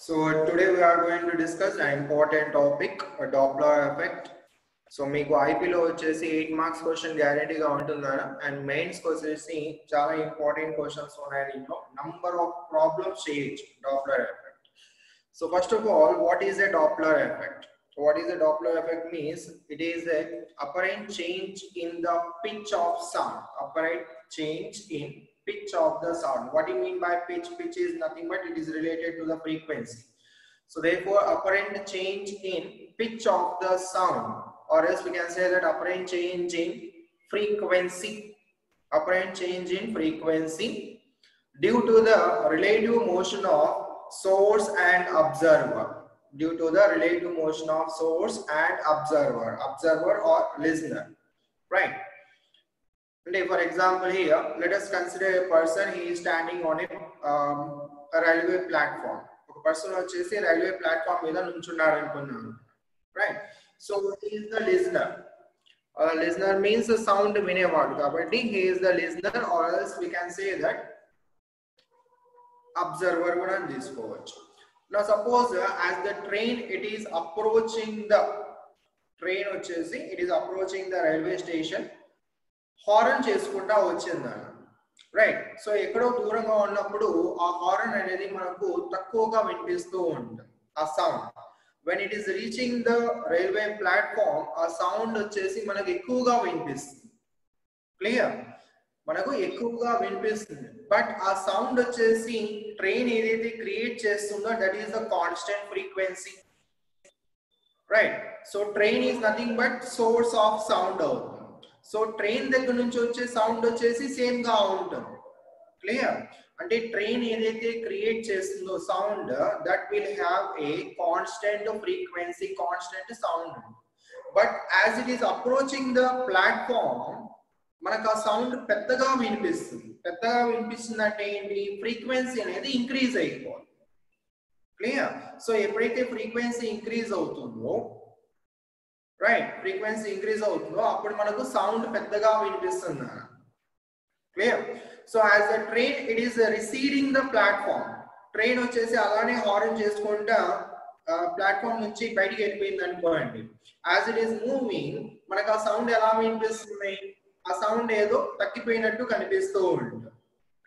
So today we are going to discuss an important topic, a Doppler effect. So మీకు ఐపీలో వచ్చేసి 8 marks question గ్యారెంటీగా ఉంటుందన్న and mains వచ్చేసి చాలా ఇంపార్టెంట్ క్వశ్చన్స్ ఉన్నాయి దీంట్లో నంబర్ ఆఫ్ ప్రాబ్లమ్స్ చేయొచ్చు Doppler effect. So first of all, what is a Doppler effect? What is a Doppler effect means it is a apparent change in the pitch of sound. Apparent change in pitch of the sound. What do you mean by pitch? Pitch is nothing but it is related to the frequency. So therefore apparent change in pitch of the sound, or else we can say that apparent change in frequency. Apparent change in frequency due to the relative motion of source and observer. Due to the relative motion of source and observer or listener, right? For example, here let us consider a person. He is standing on a railway platform. A person vachesi railway platform meeda nunchunnadu anukunnanu, right? So he is the listener. Listener means the sound vinevaadu kabatti he is the listener, or else we can say that observer kuda teesukovachu. Now suppose as the train it is approaching the railway station, horn చేసుకుంటా వచ్చిందన్న, right? So ఎక్కడో దూరంగా ఉన్నప్పుడు ఆ horn అనేది మనకు తక్కువగా వినిపిస్తూ ఉంటుంది ఆ sound. When it is reaching the railway platform ఆ సౌండ్ వచ్చేసి మనకు ఎక్కువగా వినిపిస్తుంది. క్లియర్? మనకు ఎక్కువగా వినిపిస్తుంది. బట్ ఆ సౌండ్ వచ్చేసి ట్రైన్ ఏదైతే క్రియేట్ చేస్తుందో that is the constant frequency, right? So train is nothing but source of sound అవుతుంది. సో ట్రైన్ దగ్గర నుంచి వచ్చే సౌండ్ వచ్చేసి సేమ్ గా ఉంటుంది. క్లియర్? అంటే ట్రైన్ ఏదైతే క్రియేట్ చేస్తుందో sound that will have a constant frequency, constant sound. But as it is approaching the platform మనకు ఆ సౌండ్ పెద్దగా వినిపిస్తుంది. పెద్దగా వినిపిస్తుంది అంటే ఏంటి? ఫ్రీక్వెన్సీ అనేది ఇంక్రీజ్ అయిపోవాలి. క్లియర్? సో ఎప్పుడైతే ఫ్రీక్వెన్సీ ఇంక్రీజ్ అవుతుందో, రైట్, ఫ్రీక్వెన్సీ ఇంక్రీజ్ అవుతుందో అప్పుడు మనకు సౌండ్ పెద్దగా వినిపిస్తుంది. Clear? So as the train it is receding the platform, train వచ్చేసి అలానే హారన్ చేసుకుంటా ప్లాట్ఫామ్ నుంచి బయటికి వెళ్ళిపోయింది అనుకోండి. యాజ్ ఇట్ ఈస్ మూవింగ్ మనకు ఆ సౌండ్ ఎలా వినిపిస్తుంది? ఆ సౌండ్ ఏదో తగ్గిపోయినట్టు కనిపిస్తూ ఉంటుంది.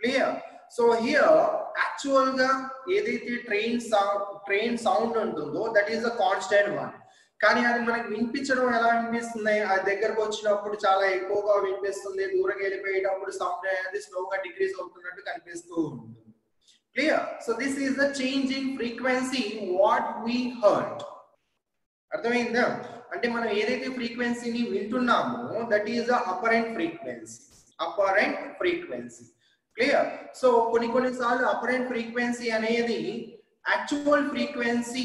క్లియర్? సో హియర్ యాక్చువల్ గా ఏదైతే ట్రైన్ సౌండ్ ఉంటుందో that is the constant one. కానీ అది మనకి వినిపించడం ఎలా వినిపిస్తుంది? అది దగ్గరకు వచ్చినప్పుడు చాలా ఎక్కువగా వినిపిస్తుంది, దూరం వెళ్ళిపోయేటప్పుడు సౌండ్ అనేది స్లోగా డిక్రీజ్ అవుతున్నట్టు కనిపిస్తూ ఉంటుంది. Clear? So this is the change in frequency what we heard. అర్థమైందా? అంటే మనం ఏదైతే ఫ్రీక్వెన్సీని వింటున్నామో that is the apparent frequency. Clear? So కొన్నిసార్లు అపరెంట్ ఫ్రీక్వెన్సీ అనేది యాక్చువల్ ఫ్రీక్వెన్సీ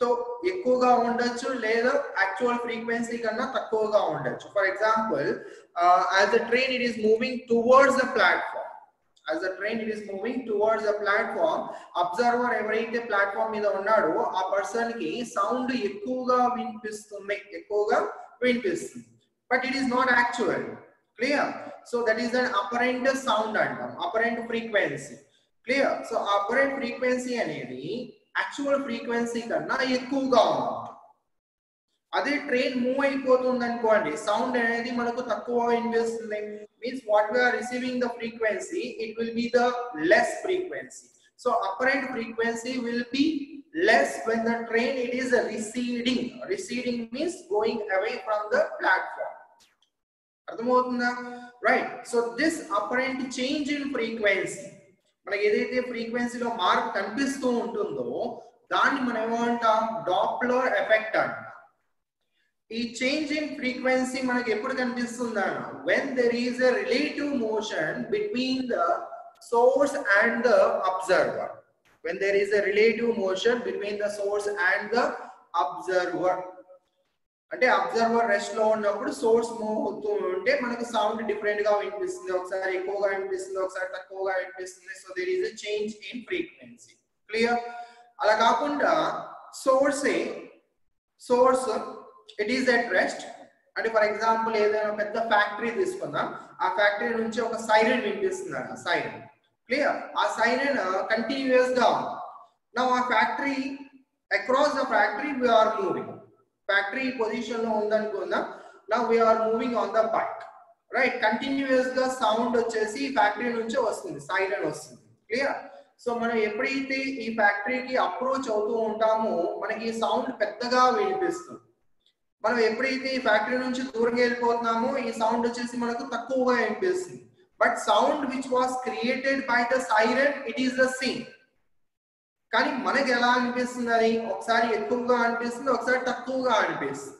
తో ఎక్కువగా ఉండొచ్చు, లేదా యాక్చువల్ ఫ్రీక్వెన్సీ కన్నా తక్కువగా ఉండొచ్చు. For example, as the train it is moving towards the platform, observer ఎవరైతే ప్లాట్ఫామ్ మీద ఉన్నాడో ఆ పర్సన్ కి సౌండ్ ఎక్కువగా వినిపిస్తుంది, but it is not actual. Clear? So that is an apparent sound అంటాం, apparent frequency. Clear? So apparent frequency అనేది actual frequency కన్నా ఎక్కువగా ఉంటుంది. అదే ట్రైన్ మూవ్ అయిపోతుంది అనుకోండి, సౌండ్ అనేది మనకు తక్కువ వినిపిస్తుంది. Means what we are receiving the frequency it will be the less frequency. So apparent frequency will be less when the train it is receding means going away from the platform. అర్థమవుతుందా? Right? So this apparent change in frequency, మనకి ఏదైతే ఫ్రీక్వెన్సీలో మార్పు కనిపిస్తూ ఉంటుందో దాన్ని మనం ఏమంటాం? డాప్లర్ ఎఫెక్ట్ అంటాం. ఈ చేంజ్ ఇన్ ఫ్రీక్వెన్సీ మనకి ఎప్పుడు కనిపిస్తుందా? When there is a relative motion between the source and the observer. When there is a relative motion between the source and the observer, అంటే అబ్జర్వర్ రెస్ట్ లో ఉన్నప్పుడు source move అవుతూ ఉంటే మనకు sound different గా వినిపిస్తుంది, ఒకసారి ఎక్కువగా వినిపిస్తుంది, ఒకసారి తక్కువగా వినిపిస్తుంది. So there is a change in frequency. Clear? అలా కాకుండా source it is at rest. అంటే ఫర్ ఎగ్జాంపుల్ ఏదైనా పెద్ద ఫ్యాక్టరీ తీసుకుందాం, ఆ ఫ్యాక్టరీ నుంచి ఒక సైరన్ వినిపిస్తుంది, సైరన్. క్లియర్? ఆ సైరన్ కంటిన్యూస్ గా ఉంది. Now our factory, across the factory we are moving. Factory position lo undఅనుకుందాం. Now we are moving on the bike, right? Continuous గా sound వచ్చేసి ఫ్యాక్టరీ నుంచి వస్తుంది, సైరన్ వస్తుంది. క్లియర్? సో మనం ఎప్పుడైతే ఈ ఫ్యాక్టరీకి అప్రోచ్ అవుతూ ఉంటామో మనకి ఈ సౌండ్ పెద్దగా వినిపిస్తుంది. మనం ఎప్పుడైతే ఈ ఫ్యాక్టరీ నుంచి దూరంగా వెళ్ళిపోతున్నామో ఈ సౌండ్ వచ్చేసి మనకు తక్కువగా వినిపిస్తుంది. But sound which was created by the siren it is the same. కానీ మనకి ఎలా అనిపిస్తుంది, అది ఒకసారి ఎక్కువగా అనిపిస్తుంది, ఒకసారి తక్కువగా అనిపిస్తుంది.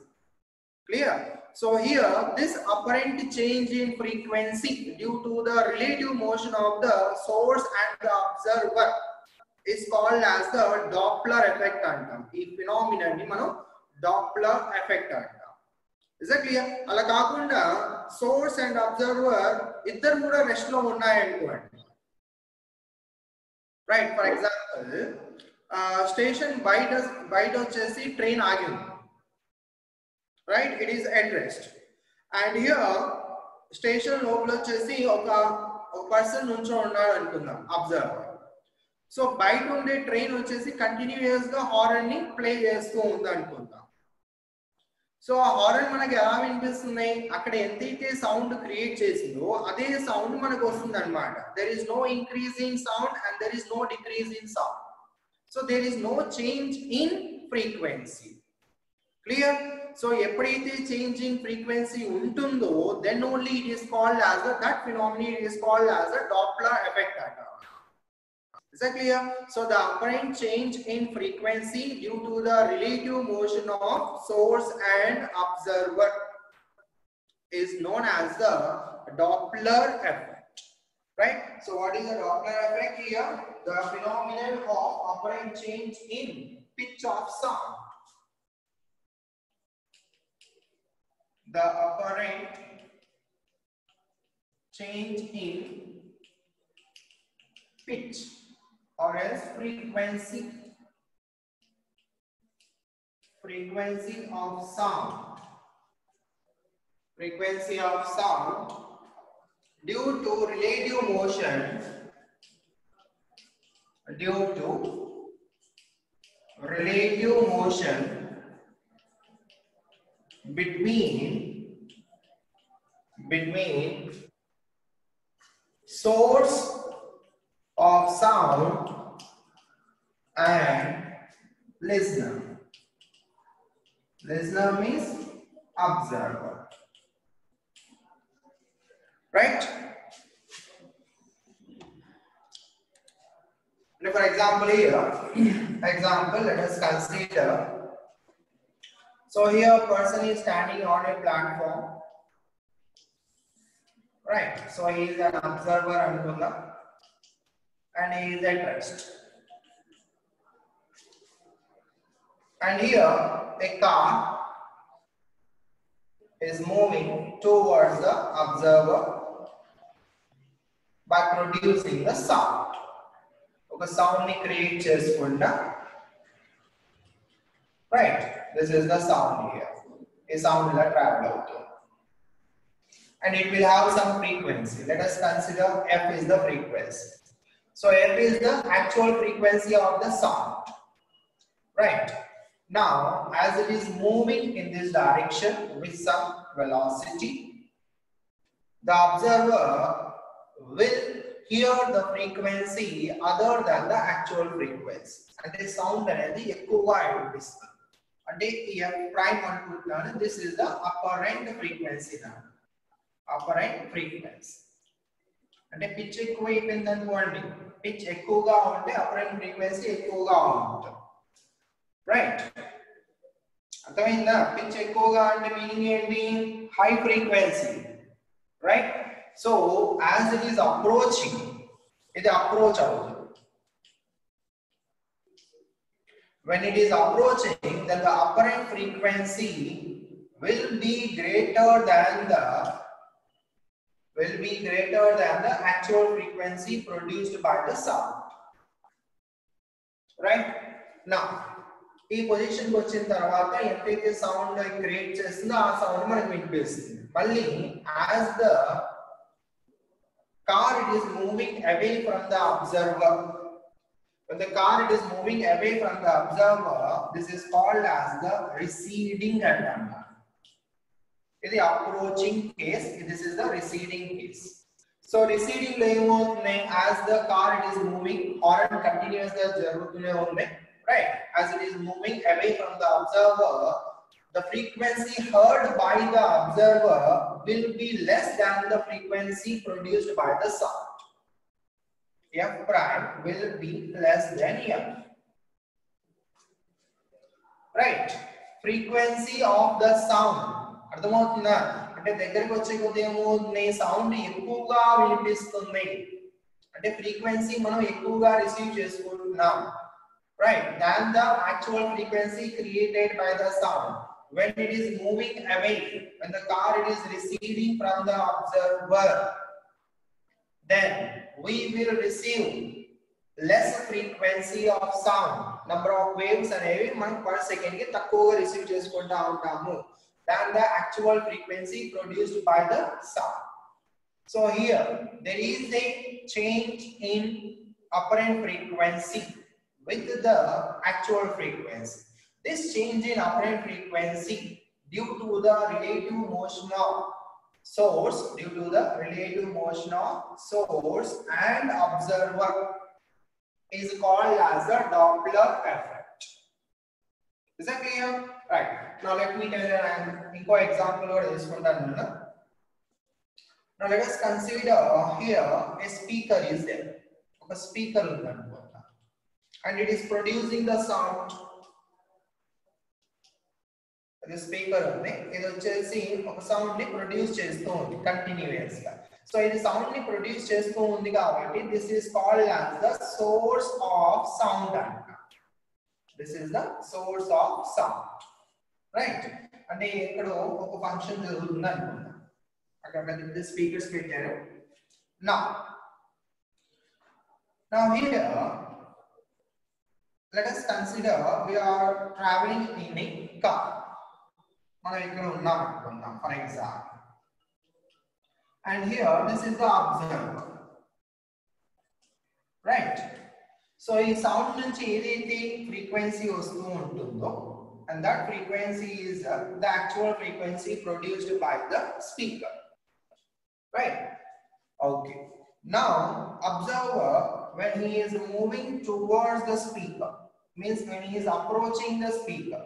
Clear? So here this apparent change in frequency due to the relative motion of the source and the observer is called as the Doppler effect అంటాం. ఈ ఫినామినన్ ని మనం డాప్లర్ ఎఫెక్ట్ అంటాం. Is it clear? అలా కాకుండా source and observer ఇద్దరు కూడా rest లో ఉన్నాయనుకోండి. రైట్? ఫర్ ఎగ్జాంపుల్ స్టేషన్ బయట వచ్చేసి ట్రైన్ ఆగింది. Right? It is at rest. And here station లోపల వచ్చేసి ఒక పర్సన్ నుంచో ఉన్నాడు అనుకుందాం, అబ్జర్వర్. సో బయట ఉండే ట్రైన్ వచ్చేసి కంటిన్యూస్ గా హారన్ ని ప్లే చేస్తూ ఉంది అనుకుందాం. సో ఆ హారన్ మనకి ఎలా వినిపిస్తుంది, అక్కడ ఎంతైతే సౌండ్ క్రియేట్ చేసిందో అదే సౌండ్ మనకు వస్తుంది అనమాట. There is no increase in sound and there is no decrease in sound. So there is no change in frequency. Clear? So ఎప్పుడైతే చేంజ్ ఇన్ ఫ్రీక్వెన్సీ ఉంటుందో then only it is called as that phenomena it is called as a Doppler effect అంటారు. Is that clear? So the apparent change in frequency due to the relative motion of source and observer is known as the Doppler effect. Right? So what is the Doppler effect here? The phenomenon of apparent change in pitch of sound. The apparent change in pitch or as frequency of sound due to relative motion between source of sound and listener. Listener means observer. Right? Now for example here, let us consider. So here a person is standing on a platform. Right? So he is an observer Anukula. And he is at rest. And here a car is moving towards the observer by producing the sound. Okay, sound ni create cheskunda. Right? This is the sound here. A sound will travel out here. And it will have some frequency. Let us consider F is the frequency. So F is the actual frequency of the sound. Right? Now, as it is moving in this direction with some velocity, the observer will hear the frequency other than the actual frequency. And the sound అనేది ఎక్కువగా వినిపిస్తుంది. అంటే ఈ F prime అనుకుంటున్నాను. This is the apparent frequency now. Apparent frequency. అంటే pitch ఎక్కువ అయిపోయింది అనుకోండి. పిచ్ ఎక్కువగా ఉంటే అపరెంట్ ఫ్రీక్వెన్సీ ఎక్కువగా ఉంటుంది. రైట్? అర్థమైందా? పిచ్ ఎక్కువగా అంటే మీనింగ్ ఏంటి? High frequency. Right? So as it is approaching, ఇది అప్రోచ్ అవుతుంది. When it is approaching, then the apparent frequency will be greater than the actual frequency produced by the sound. Right? Now, ఈ position కి వచ్చిన తర్వాత ఎంతైతే sound create చేస్తుందో ఆ sound మనకు వినిపిస్తుంది. మళ్ళీ as the car it is moving away from the observer, When the car it is moving away from the observer, this is called as the receding antenna. In the approaching case, this is the receding case. So receding as the car it is moving, horn continuously right? As it is moving away from the observer, the frequency heard by the observer will be less than the frequency produced by the sound. F prime will be less than F. Right? Frequency of the sound. అర్థమవుతుందా? అంటే దగ్గరికి వచ్చే కొద్ది ఏమవుతుంది, sound ఎక్కువగా వినిపిస్తుంది. అంటే frequency మనం ఎక్కువగా రిసీవ్ చేసుకుంటున్నాం. Right? Than the actual frequency created by the sound. When it is moving away, when the car it is receding from the observer, then we will receive less frequency of sound. Number of waves అనేవి మనం per second కి తక్కువగా receive చేసుకుంటా ఉంటాము than the actual frequency produced by the sound. So here there is a change in apparent frequency with the actual frequency. This change in apparent frequency due to the relative motion of source, and observer is called as the Doppler effect. Is that clear? Right. Now let me tell you an example of this one. Now let us consider here a speaker is there. A speaker and it is producing the sound. The speaker ఇది వచ్చేసి ఒక sound ని produce చేస్తూ ఉంది continuous గా. So ఇది sound ని produce చేస్తూ ఉంది కాబట్టి this is called as the source of sound అంట. This is the source of sound. Right? అంటే ఇక్కడ ఒక ఫంక్షన్ జరుగుతుంది అనుకుందాం. అక్కడ పెద్ద స్పీకర్స్ పెట్టారు. Now here let us consider we are traveling in a car. మనం ఇక్కడ ఉన్నాం అనుకుందాం for example. And here this is the observer. Right? So ఈ సౌండ్ నుంచి ఏదైతే ఫ్రీక్వెన్సీ వస్తూ ఉంటుందో and that frequency is the actual frequency produced by the speaker. Right? Okay. Now observer when he is moving towards the speaker, means when he is approaching the speaker,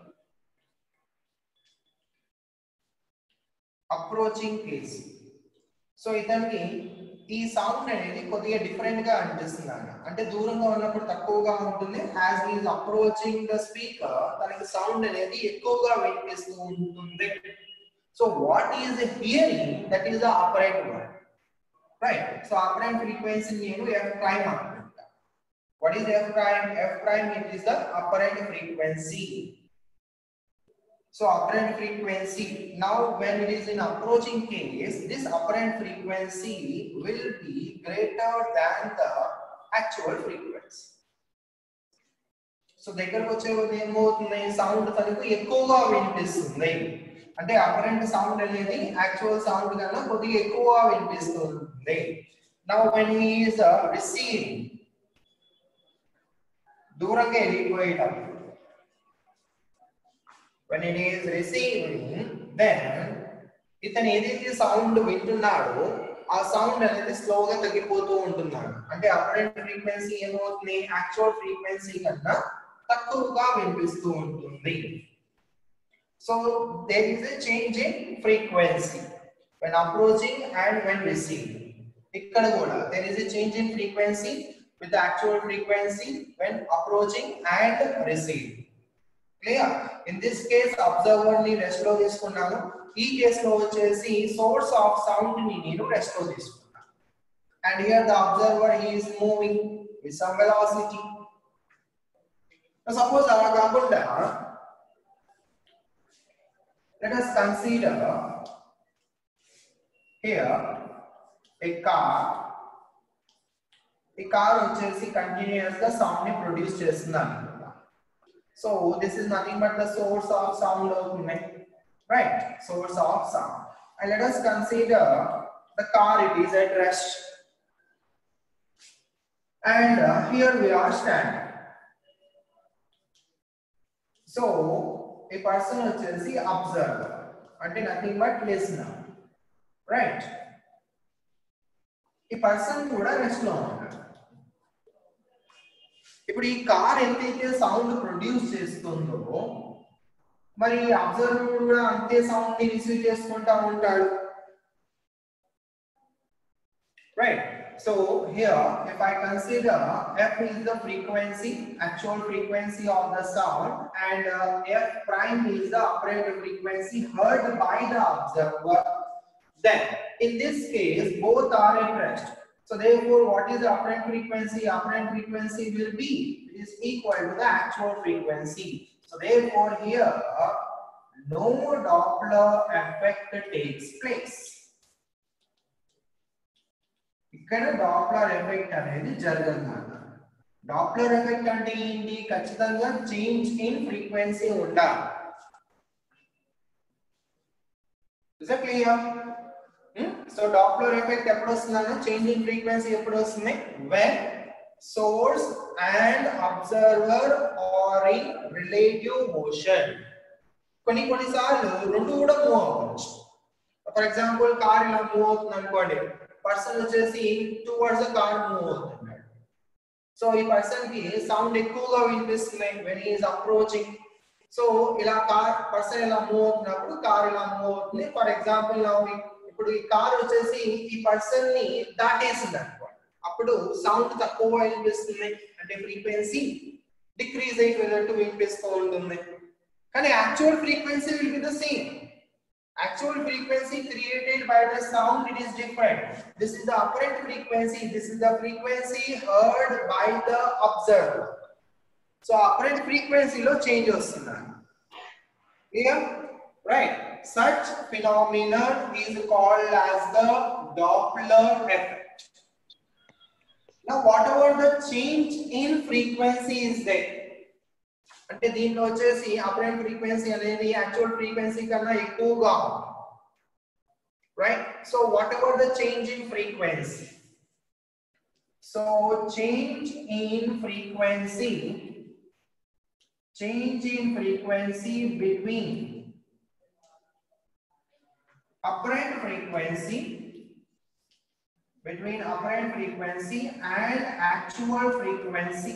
approaching case. So ఇతనికి ఈ sound అనేది కొద్దిగా different గా అనిపిస్తుంది అన్న. అంటే దూరంగా ఉన్నప్పుడు తక్కువగా ఉంటుంది. as he is approaching the speaker తనకి సౌండ్ అనేది ఎక్కువగా వినిపిస్తూ ఉంటుంది. So what he is hearing, that is the apparent one. Right? So apparent frequency నేను f prime అనుకుంటా. What is f prime? F prime it is the apparent frequency. So apparent frequency, now when it is in approaching case, this apparent frequency will be greater than the actual frequency. So దగ్గరకు వచ్చే ఏమవుతుంది, sound తనకు ఎక్కువగా వినిపిస్తుంది. అంటే apparent sound అనేది actual sound కన్నా కొద్దిగా ఎక్కువగా వినిపిస్తుంది. Now when he is receiving, దూరంగా వెళ్ళిపోయేటప్పుడు, when it is receiving, then ఇతను ఏదైతే సౌండ్ వింటున్నాడో ఆ సౌండ్ అనేది స్లోగా తగ్గిపోతూ ఉంటున్నాడు. అంటే అపరెంట్ ఫ్రీక్వెన్సీ ఏమవుతుంది, యాక్చువల్ ఫ్రీక్వెన్సీ కన్నా తక్కువగా వినిపిస్తూ ఉంటుంది. So there is a change in frequency when approaching and when receiving. ఇక్కడ కూడా there is a change in frequency with the actual frequency when approaching and receiving. Clear? In this case observer ని rest లో తీసుకున్నాను. ఈ case లో వచ్చేసి source of sound ని నేను రెస్ట్ లో తీసుకున్నాను. And here the observer he is moving with some velocity. Now suppose అలా కాకుండా let us consider here a car వచ్చేసి కంటిన్యూస్ గా సౌండ్ ని ప్రొడ్యూస్ చేస్తుంది అనుకుందాం. So this is nothing but the source of sound అవుతుంది. Right? Source of sound. And let us consider the car it is at rest. And here we are standing. So a person వచ్చేసి observer అంటే nothing but listener, right? ఈ person కూడా rest లో ఉంటాడు. ఇప్పుడు ఈ car ఎంతైతే సౌండ్ ప్రొడ్యూస్ చేస్తుందో మరి అబ్జర్వర్ కూడా అంతే సౌండ్ ని రిసీవ్ చేసుకుంటా ఉంటాడు, right? So here if I consider f is the frequency, actual frequency of the sound, and f prime is the apparent frequency heard by the observer, then in this case both are at rest. So therefore what is the apparent frequency? Apparent frequency will be, it is equal to the actual frequency. So therefore here no Doppler effect takes place. ఇక్కడ Doppler effect అనేది జరగదు. Doppler effect అంటే ఏంటి? ఖచ్చితంగా change in frequency ఉండాలి. Is it clear? So Doppler effect ఎప్పుడు వస్తుందన్న change in frequency ఎప్పుడు వస్తుంది? when source and observer are in relative motion. కొన్నిసార్లు రెండు కూడా మూవ్ అవ్వచ్చు. ఫర్ ఎగ్జాంపుల్ కార్ ఇలా మూవ్ అవుతుంది అనుకోండి, పర్సన్ వచ్చేసి టువర్డ్స్ ద కార్ మూవ్ అవుతున్నాడు. సో ఈ పర్సన్ కి సౌండ్ ఎక్కువగా వినిపిస్తుంది when he is approaching. So ఇలా కార్ పర్సన్ ఇలా మూవ్ అవుతున్నప్పుడు కార్ ఇలా మూవ్ అవుతుంది. ఫర్ ఎగ్జాంపుల్ ఇప్పుడు ఈ కార్ వచ్చేసి ఈ పర్సన్ ని దాటేసింది అనుకోండి, అప్పుడు సౌండ్ తక్కువ వినిపిస్తుంది, అంటే ఫ్రీక్వెన్సీ డిక్రీజ్ అయిపోయినట్టు వినిపిస్తూ ఉంటుంది. కానీ actual frequency will be the same. Actual frequency created by the sound, it is different. This is the apparent frequency, this is the frequency heard by the observer. So apparent frequency lo change vastunda. Clear? Right? Such phenomenon is called as the Doppler effect. Now whatever the change in frequency is there, అంటే దీనిలో వచ్చేసి apparent frequency అనేది actual frequency కన్నా ఎక్కువగా ఉంది, right? So what ever the change in frequency, so change in frequency between apparent frequency and actual frequency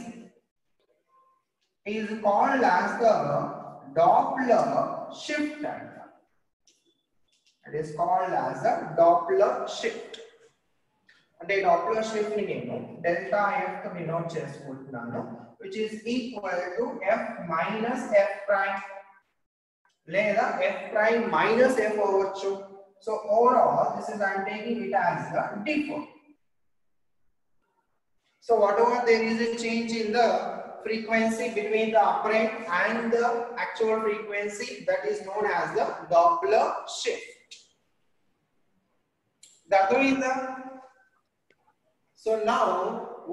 is called as the Doppler shift. It is called as the Doppler shift. And the Doppler shift ni nenu delta f to denote chestunnaanu, which is equal to f minus f prime లేదా f prime minus f avachchu. So overall this is I am taking it as the default. So whatever there is a change in the frequency between the apparent and the actual frequency, that is known as the Doppler shift. That is the. So now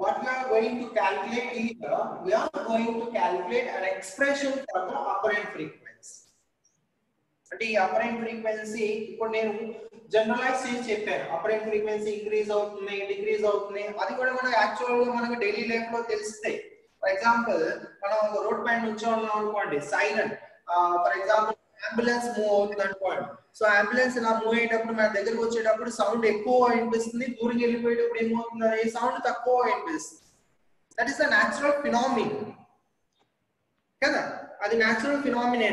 what we are going to calculate here, we are going to calculate an expression for the apparent frequency. అంటే ఈ apparent frequency ఇప్పుడు నేను generalise చేసి చెప్పాను, apparent frequency increase అవుతుంది decrease అవుతుంది, అది కూడా మనకు యాక్చువల్ గా మనకు డైలీ లైఫ్ లో తెలుస్తాయి. ఫర్ ఎగ్జాంపుల్ మనం ఒక రోడ్ పైన నుంచి ఉన్నాం అనుకోండి, siren for example ambulance move అవుతుంది అనుకోండి. సో అంబులెన్స్ ఇలా మూవ్ అయ్యేటప్పుడు మన దగ్గరకు వచ్చేటప్పుడు సౌండ్ ఎక్కువ వినిపిస్తుంది, దూరం వెళ్ళిపోయేటప్పుడు ఏమవుతుంది, ఈ సౌండ్ తక్కువ వినిపిస్తుంది. That is the natural phenomena కదా, అది న్యాచురల్ ఫినామినా.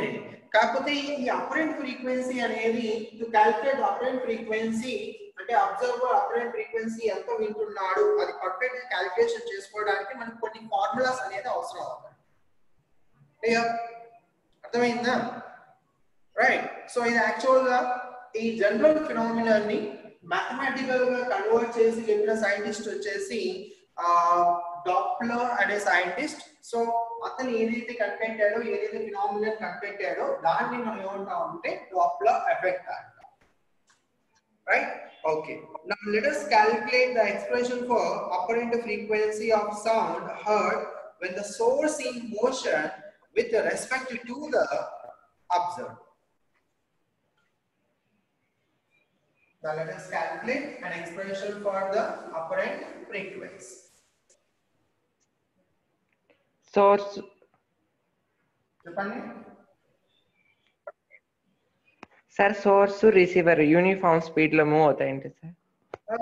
కాకపోతే ఈ అపరెంట్ ఫ్రీక్వెన్సీ అనేది టు క్యాల్కులేట్ అపరెంట్ ఫ్రీక్వెన్సీ అంటే అబ్జర్వర్ అపరెంట్ ఫ్రీక్వెన్సీ ఎంత వింటున్నాడు అది పర్ఫెక్ట్ గా క్యాలిక్యులేషన్ చేసుకోవడానికి మనకు కొన్ని ఫార్ములాస్ అనేది అవసరం అవుతాయి. అర్థమైందా? రైట్. సో ఇది యాక్చువల్ గా ఈ జనరల్ ఫినామినా ని మ్యాథమెటికల్ గా కన్వర్ట్ చేసి చెప్పిన సైంటిస్ట్ వచ్చేసి డాప్లర్ అనే సైంటిస్ట్. సో అతను ఏదైతే కనిపెట్టాడో, ఏదైతే ఫినామినా కనిపెట్టాడో దాన్ని మనం ఏమంటామంటే డాప్లర్ ఎఫెక్ట్ అంటాం. Right? Okay. Now let us calculate the expression for apparent frequency of sound heard when the source in motion with respect to the observer. Now let us calculate an expression for the apparent frequency. Source. Japani? Sir source receiver uniform speed లో move అవుతాయండి sir.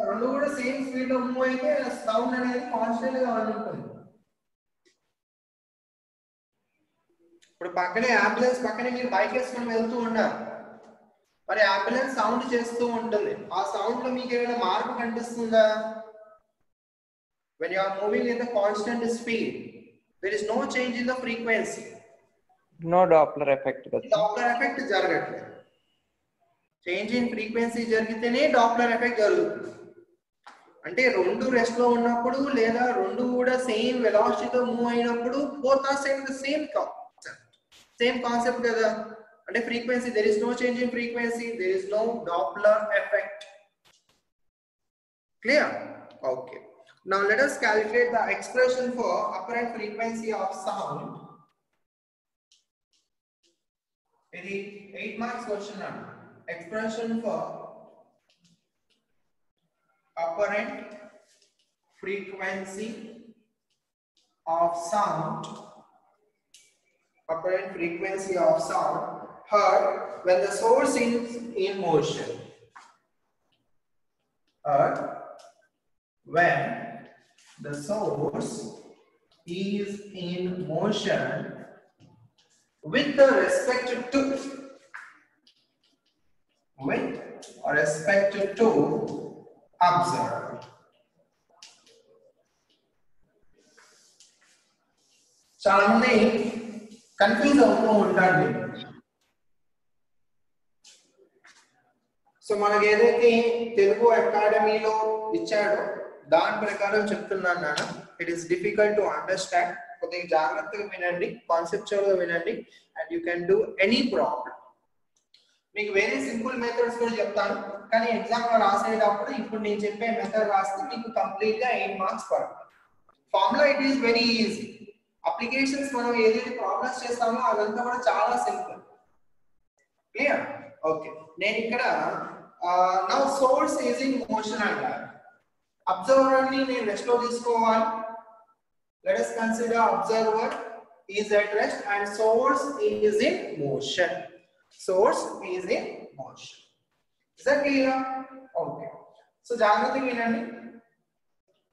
రెండు కూడా same speed లో move అయితే sound అనేది constant గా ఉంటుంది. ఇప్పుడు పక్కనే అంబులెన్స్ పక్కనే మీరు బైక్ వేసుకొని వెళ్తూ ఉన్నారు, మరి అంబులెన్స్ సౌండ్ చేస్తూ ఉంటుంది, ఆ సౌండ్ లో మీకు ఏమైనా మార్పు కనిపిస్తుందా? When you are moving in the constant speed, there is no change in the frequency. No Doppler effect. Doppler effect జరగట్లేదు. చేంజ్ ఇన్ ఫ్రీక్వెన్సీ జరిగితేనే డాప్లర్ ఎఫెక్ట్ జరుగుతుంది. అంటే రెండు రెస్ట్ లో ఉన్నప్పుడు లేదా రెండు కూడా సేమ్ వెలాసిటీతో మూవ్ అయినప్పుడు both are same the same concept కదా. అంటే frequency, there is no change in frequency, there is no Doppler effect. Clear? Okay. Now let us calculate the expression for apparent frequency of sound. It is 8 marks question number. Expression for apparent frequency of sound. Apparent frequency of sound heard when the source is in motion. Heard when the source is in motion with respect to observer. చాలా మంది confuse అవుతూ ఉంటారు. So మనకి ఏదైతే తెలుగు అకాడమీలో ఇచ్చాడో దాని ప్రకారం చెప్తున్నాను నాన్న. It is difficult to understand. కొద్దిగా జాగ్రత్తగా వినండి, కాన్సెప్చువల్ గా వినండి, and you can do any problem. మీకు వేరే సింపుల్ మెథడ్స్ కూడా చెప్తాను, కానీ ఎగ్జామ్ లో రాసేటప్పుడు ఇప్పుడు నేను చెప్పే మెథడ్ రాస్తే మీకు కంప్లీట్ గా 8 మార్క్స్ పడుతుంది. Formula it is very easy. Applications మనం ఏదైతే ప్రాబ్లమ్స్ చేస్తామో అదంతా కూడా చాలా సింపుల్. క్లియర్? ఓకే. నేను ఇక్కడ now source is in motion అంటారు. అబ్జర్వర్ ని నేను రెస్ట్ లో తీసుకోవాలి. Let us consider observer is at rest and source is in motion. Source is in motion. Is that clear? Okay. So జాగ్రత్తగా వినండి.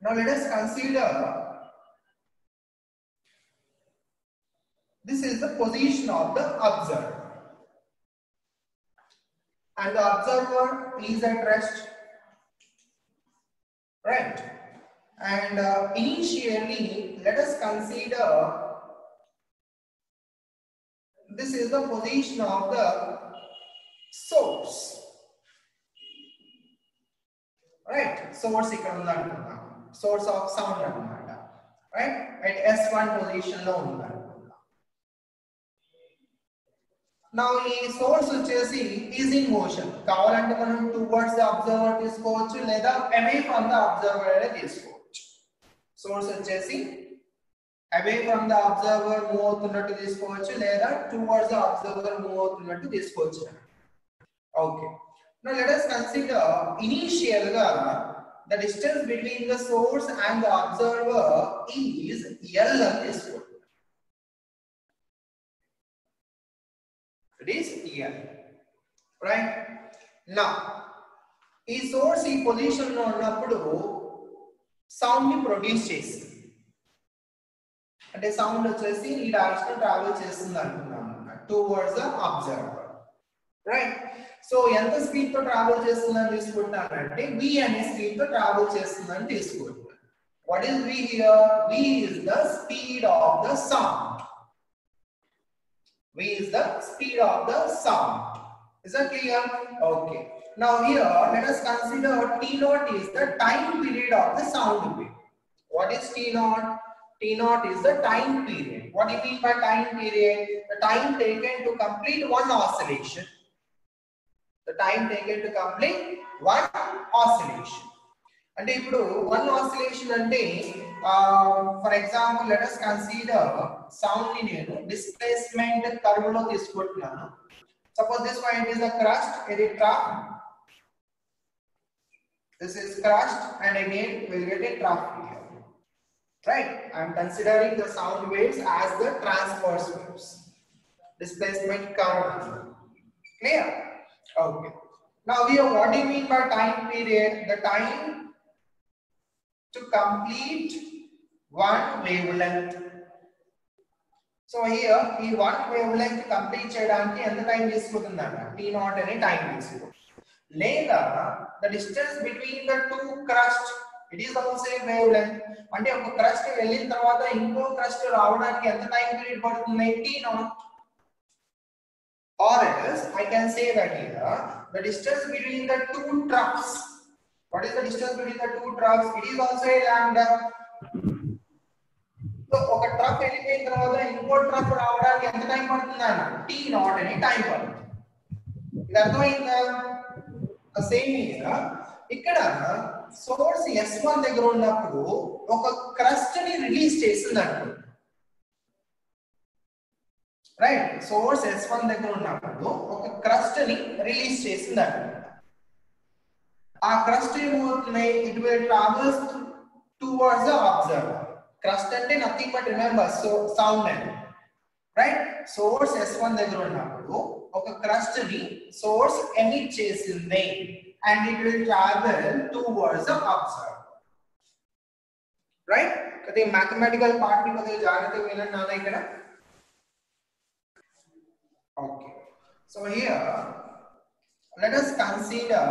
Now let us consider this is the position of the observer. And the observer is at rest. Right? And initially let us consider this is the position of the source. Right? Source ఇక్కడ ఉందనుకుందాం. Source of sound అన్నమాట. Right? At S1 position లో ఉందనుకుందాం. Now ఈ source వచ్చేసి is in motion. కావాలంటే మనం towards the observer తీసుకోవచ్చు లేదా away from the observer అనేది తీసుకోవచ్చు. Source వచ్చేసి away from the observer move అవుతున్నట్టు తీసుకోవచ్చు లేదా towards the observer మూవ్ అవుతున్నట్టు తీసుకోవచ్చు. Okay. Now let us consider initial గా the distance between the source and the observer is L అని తీసుకోవచ్చు. It is L. Right? Now ఈ సోర్స్ ఈ పొజిషన్ లో ఉన్నప్పుడు సౌండ్ ని ప్రొడ్యూస్ చేస్తుంది. అంటే సౌండ్ వచ్చేసి ఈ డైరెక్షన్ ట్రావెల్ చేస్తుంది అనుకున్నాం towards the observer. Right? So ఎంత స్పీడ్ తో ట్రావెల్ చేస్తుందని తీసుకుంటానంటే v అనే స్పీడ్ తో ట్రావెల్ చేస్తుందని తీసుకుంటాను. What is v here? v is the speed of the sound. v is the speed of the sound. Is that clear? Okay. Now here let us consider t naught is the time period of the sound wave. What is t naught? T naught is the time period. What do you mean by time period? The time taken to complete one oscillation. The time taken to complete one oscillation. అంటే ఇప్పుడు one oscillation అంటే for example let us consider sound ని నేను displacement curve లో తీసుకుంటున్నాను. Suppose this point is the crust, it is trough. This is crust and again we will get a trough here. Right? I am considering the sound waves as the transverse waves. Displacement curve. Clear? Okay. Now here, what do you mean by time period? The time to complete one wavelength. So here, ఈ one wavelength complete చేయడానికి ఎంత time తీసుకుంటుందంట? T naught అనే time తీసుకుంటుంది. లేదా the distance between the two crust, it is also a wavelength. అంటే ఒక crust వెళ్ళిన తర్వాత ఇంకో క్రస్ట్ రావడానికి ఎంత టైం పీరియడ్ పడుతుంది? T naught. Or else I can say that here the distance between the two troughs. What is the distance between the two troughs? It is also a lambda. So ఒక trough వెళ్ళిపోయిన తర్వాత ఇంకో trough రావడానికి ఎంత time పడుతుందన్న? T naught అనే time పడుతుంది. ఇది అర్థమైందా? సేమ్ హియర్ ఇక్కడ సోర్స్ S1 దగ్గర ఉన్నప్పుడు ఒక క్రస్ట్ ని రిలీజ్ చేసింది అనుకోండి. రైట్, సోర్స్ S1 దగ్గర ఉన్నప్పుడు ఒక క్రస్ట్ ని రిలీజ్ చేసింది అనుకోండి. ఆ క్రస్ట్ ఏమవుతుంది? It will travels towards the observer. Crest అంటే nothing but remember sound and right. Source S1 దగ్గర ఉన్నప్పుడు ఒక క్రస్ట్ ని సోర్స్ ఎమిట్ చేసింది and it will travel towards the observer. Right? The mathematical part ni kodhi jagrata vinan nana ikkada. Okay. So here let us consider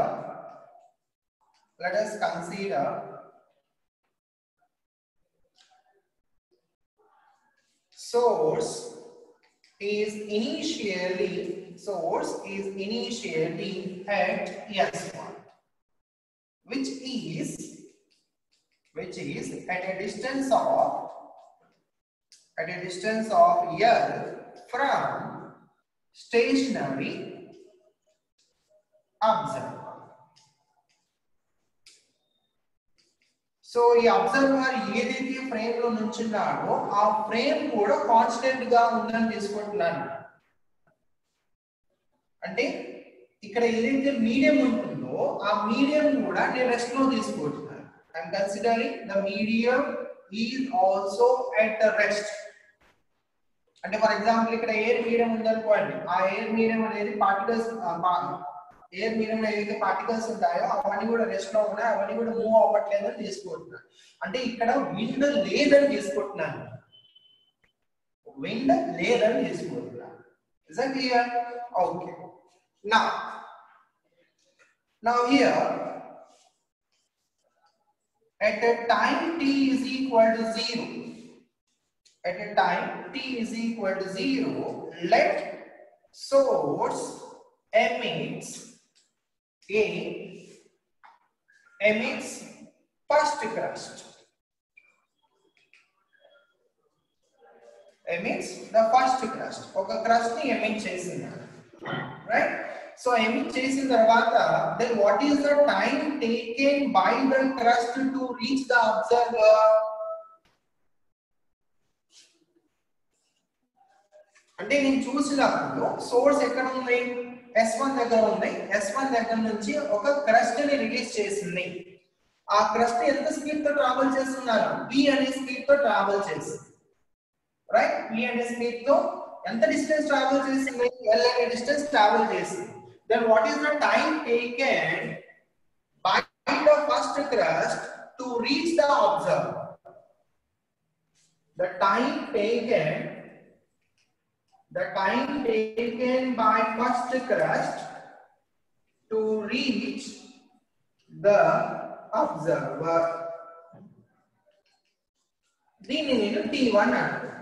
source is initially at S1, which is at a distance of L from stationary observer. So ఈ observer ఏదైతే frame లో నుంచున్నాడో ఆ frame కూడా constant గా ఉందని తీసుకుంటున్నాను. అంటే ఇక్కడ ఏదైతే మీడియం ఉంటుందో ఆ మీడియం కూడా నేను రెస్ట్ లో తీసుకుంటున్నాను. I'm considering the medium is also at rest. అంటే ఫర్ ఎగ్జాంపుల్ ఇక్కడ ఎయిర్ మీడియం ఉందనుకోండి, ఆ ఎయిర్ మీడియం అనేది పార్టికల్స్ ఎయిర్ మీడియం ఏదైతే పార్టికల్స్ ఉంటాయో అవన్నీ కూడా రెస్ట్ లో ఉన్నాయి, అవన్నీ కూడా మూవ్ అవ్వట్లేదు అని తీసుకుంటున్నాను. అంటే ఇక్కడ విండ్ లేదని తీసుకుంటున్నాను. Is that clear? Okay. Now here at a time t is equal to 0, let source emits first crust. Emits the first crust. ఒక crust ని emit చేసింది. Right? So emit చేసిన తర్వాత then what is the time taken by the crust to reach the observer? అంటే నేను చూసినప్పుడు source ఎక్కడ ఉంది? S1 దగ్గర ఉంది. S1 దగ్గర నుంచి ఒక క్రస్ట్ ని రిలీజ్ చేసింది. ఆ క్రస్ట్ ఎంత స్పీడ్ తో ట్రావెల్ చేస్తున్నారు? v అనే స్పీడ్ తో ట్రావెల్ చేస్తుంది. రైట్, v అనే స్పీడ్ తో ఎంత డిస్టెన్స్ ట్రావెల్ చేసింది? l అనే డిస్టెన్స్ ట్రావెల్ చేసింది. then what is the time taken by the first crust to reach the observer? The time taken by first crust to reach the observer. దీన్ని నేను T1 అంటాను.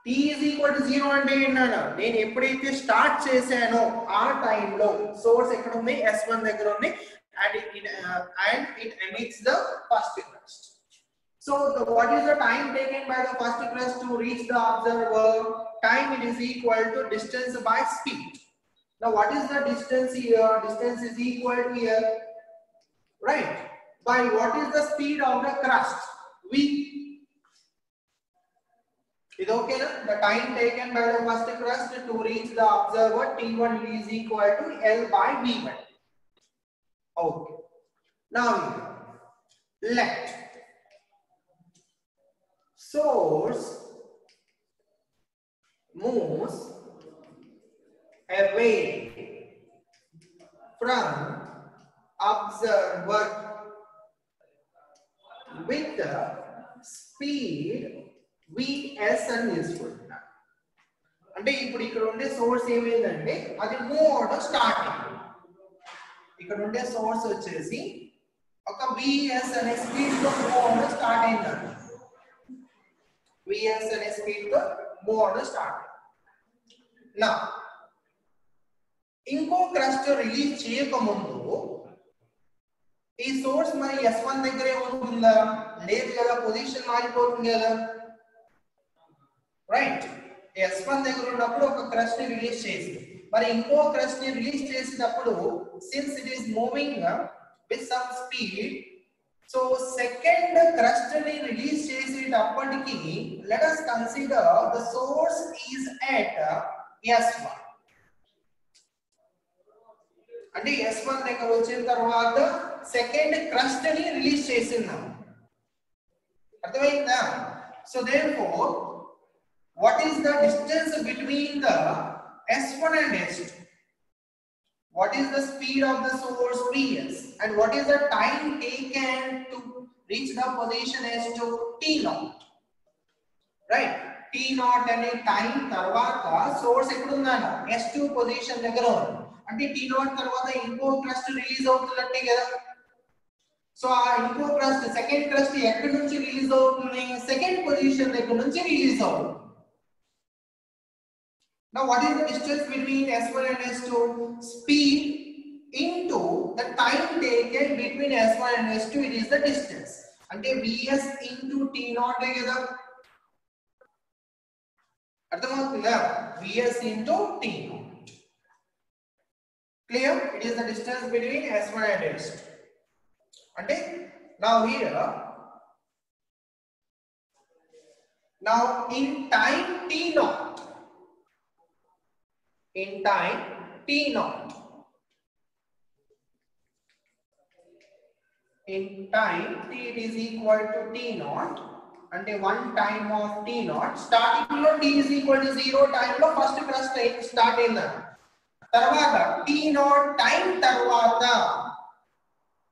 T is equal to 0 అంటే ఏంటన్నా? నేను ఎప్పుడైతే start చేశానో ఆ టైంలో సోర్స్ ఎక్కడ ఉంది? S1 దగ్గర ఉంది and it emits the first crust. So what is the time taken by the first crust to reach the observer? Time it is equal to distance by speed. Now what is the distance here? Distance is equal to here, right, by what is the speed of the crust? V. Is okay na? The time taken by the first crust to reach the observer T1 is equal to L by V1. Okay. Now let source moves away from observer with the speed vs అని తీసుకుంటున్నా. అంటే ఇప్పుడు ఇక్కడ ఉండే source ఏమైందంటే అది move అవడం start అయింది. ఇక్కడ ఉండే సోర్స్ వచ్చేసి ఒక vs అనే స్పీడ్ తో మూవ్ అవడం స్టార్ట్ అయిందండి. vs అనే స్పీడ్ తో మూవ్ అవడం స్టార్ట్ అయింది. నా ఇంకో క్రస్ట్ రిలీజ్ చేయకముందు ఈ సోర్స్ మరి S1 దగ్గరే ఉంటుందా? లేదు కదా, పొజిషన్ మారిపోతుంది కదా, రైట్. S1 దగ్గర ఉన్నప్పుడు ఒక క్రస్ట్ ని రిలీజ్ చేసి మరి ఇంకో క్రస్ట్ ని రిలీజ్ చేసినప్పుడు since it is moving with some speed, so second crest ని రిలీజ్ చేసేటప్పటికి let us consider the source is at S1. అంటే S1 దగ్గర వచ్చిన తర్వాత సెకండ్ క్రస్ట్ ని రిలీజ్ చేసిందాం. అర్థమైందా? So therefore what is the distance between the S1 and S2? What is the speed of the source Vs and what is the time taken to reach the position S2? T0, right? T0 అనే time తర్వాత source ఎక్కడ ఉందన్న S2 position దగ్గర ఉంది. అంటే T0 తర్వాత ఇంకో crust release అవుతున్నట్టే కదా. సో ఆ ఇంకో క్రస్ట్ సెకండ్ క్రస్ట్ ఎక్కడి నుంచి రిలీజ్ అవుతుంది? సెకండ్ పొజిషన్ దగ్గర నుంచి రిలీజ్ అవుతుంది. Now what is the distance between S1 and S2? Speed into the time taken between S1 and S2, it is the distance. అంటే Vs into T0 కదా. అర్థమవుతుందా? Vs into T0. Clear? It is the distance between S1 and S2. అంటే now here, now in time T0, in time T0, in time t it is equal to T0 అంటే 1 time of T0. Starting లో t is equal to 0 time లో first crust start అయింది. తర్వాత T0 time తర్వాత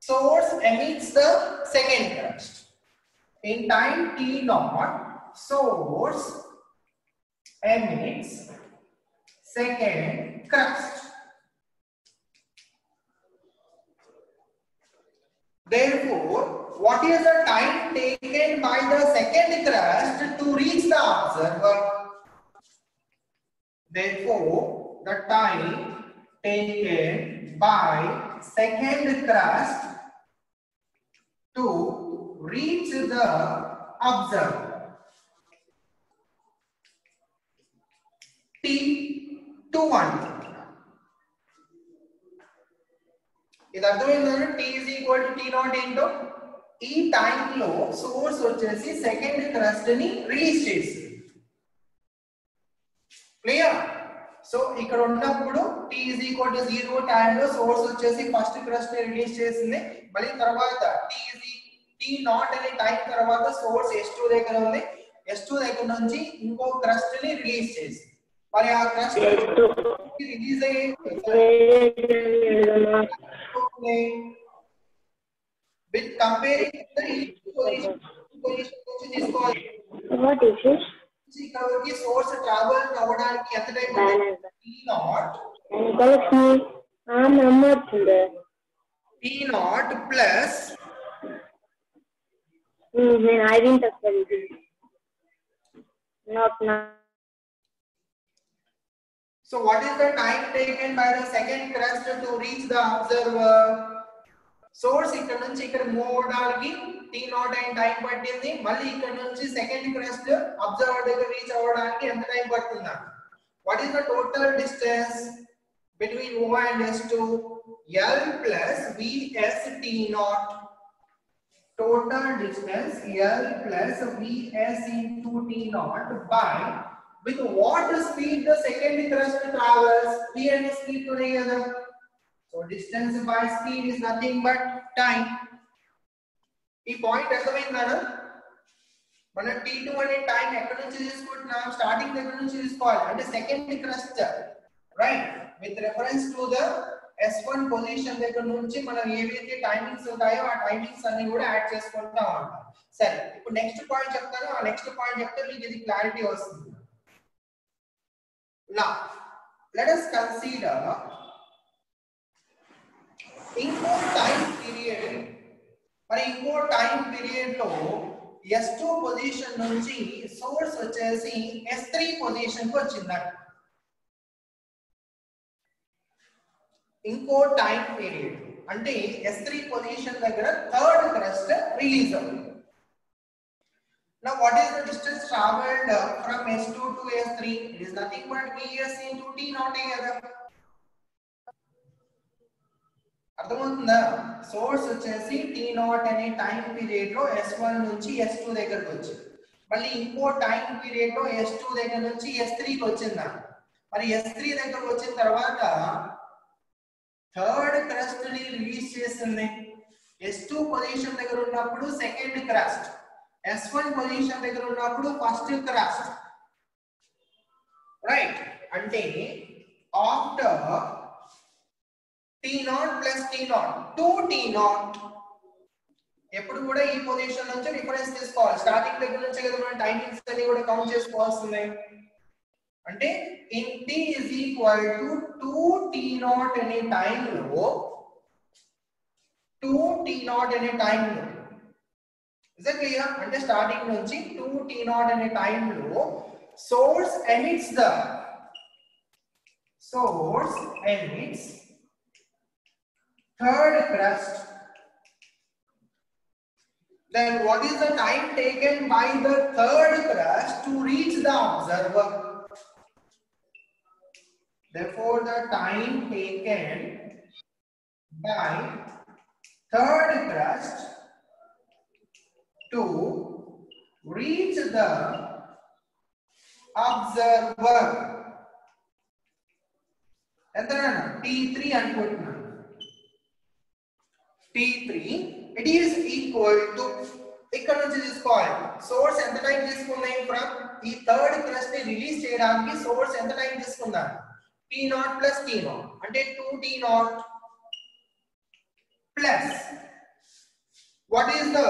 source emits the second crust. In time T0, source emits second crust. Therefore, what is the time taken by the second crust to reach the observer? Therefore, the time taken by second crust to reach the observer, T21. ఇది అర్థమైందా? T is equal to T0 into ఈ time లో source వచ్చేసి second crest ని release చేసింది. Clear? So ఇక్కడ ఉన్నప్పుడు t is equal to 0 time లో సోర్స్ వచ్చేసి ఫస్ట్ క్రస్ట్ ని రిలీజ్ చేసింది. మళ్ళీ తర్వాత T0 అనే టైం తర్వాత సోర్స్ S2 దగ్గర ఉంది. S2 దగ్గర నుంచి ఇంకో క్రస్ట్ ని రిలీజ్ చేసింది. మరి ఆ క్రస్ట్ రిలీజ్ అయ్యే with comparing the position నుంచి తీసుకోవాలి. What is this? ఇక్కడ వరకు సోర్స్ ట్రావెల్ అవ్వడానికి ఎంత టైం పడుతుంది? T0 plus I didn't accept it. Not now. So what is the time taken by the second crust to reach the observer? Source ఇక్కడ నుంచి ఇక్కడ మూవ్ అవడానికి T0 టైం పట్టింది. మళ్ళీ ఇక్కడ నుంచి సెకండ్ క్రస్ట్ అబ్జర్వర్ దగ్గర రీచ్ అవ్వడానికి ఎంత టైం పడుతుందా? What is the total distance between O and S2? L plus Vs T0. Total distance L plus Vs into T0 by with what speed the second crust travels? V and speed together. So distance by speed is nothing but time. ఈ point అర్థమైందా? మనం T2 అనే time ఎక్కడ నుంచి తీసుకుంటున్నాం? Starting దగ్గర నుంచి తీసుకోవాలి. అంటే second crust, right? With reference to the S1 position దగ్గర నుంచి మనం ఏవైతే టైమింగ్స్ ఉంటాయో ఆ టైమింగ్స్ అన్ని కూడా యాడ్ చేసుకుంటా ఉంటాం. సరే, ఇప్పుడు నెక్స్ట్ పాయింట్ చెప్తాను. ఆ నెక్స్ట్ పాయింట్ చెప్తే మీకు ఇది క్లారిటీ వస్తుంది. Now let us consider ఇంకో టైం పీరియడ్. మరి ఇంకో టైం పీరియడ్ లో S2 పొజిషన్ నుంచి సోర్స్ వచ్చేసి S3 పొజిషన్ కి వచ్చిందట. ఇంకో టైం పీరియడ్ అంటే S3 పొజిషన్ దగ్గర థర్డ్ క్రస్ట్ రిలీజ్ అవుతుంది. Now what is the distance traveled from S2 to S3? It is nothing but Vs into T naught కదా. అర్థమవుతుందా? సోర్స్ వచ్చేసి T naught అనే టైం పీరియడ్ లో S1 నుంచి S2 దగ్గరకు వచ్చింది. మళ్ళీ ఇంకో టైం పీరియడ్ లో S2 దగ్గర నుంచి S3 కి వచ్చిందా. మరి S3 దగ్గరకు వచ్చిన తర్వాత థర్డ్ క్రస్ట్ ని రిలీజ్ చేసింది. S2 పొజిషన్ దగ్గర ఉన్నప్పుడు సెకండ్ క్రస్ట్, S1 పొజిషన్ దగ్గర ఉన్నప్పుడు ఫస్ట్ క్రస్ట్. రైట్, అంటే after T0 plus T0 2T0 ఎప్పుడు కూడా ఈ పొజిషన్ నుంచి రిఫరెన్స్ తీసుకోవాలి. స్టార్టింగ్ దగ్గర నుంచి కదా మనం టైమింగ్స్ అన్ని కూడా కౌంట్ చేసుకోవాల్సిందే. అంటే in T is equal to 2T0 అనే టైంలో 2T0 అనే టైంలో ఇస్ ఇట్ క్లియర్? అంటే స్టార్టింగ్ నుంచి 2T0 అనే టైంలో source emits third crust. Then what is the time taken by the third crust to reach the observer? Therefore the time taken by third crust to reach the observer ఎంతనా T3 అనుకుంటున్నాను. T3 it is equal to ఇక్కడ నుంచి తీసుకోవాలి. Source ఎంత time తీసుకుంది? From ఈ third crust ని release చేయడానికి సోర్స్ ఎంత టైం తీసుకుందాం? T0 plus T0 అంటే 2T0 plus what is the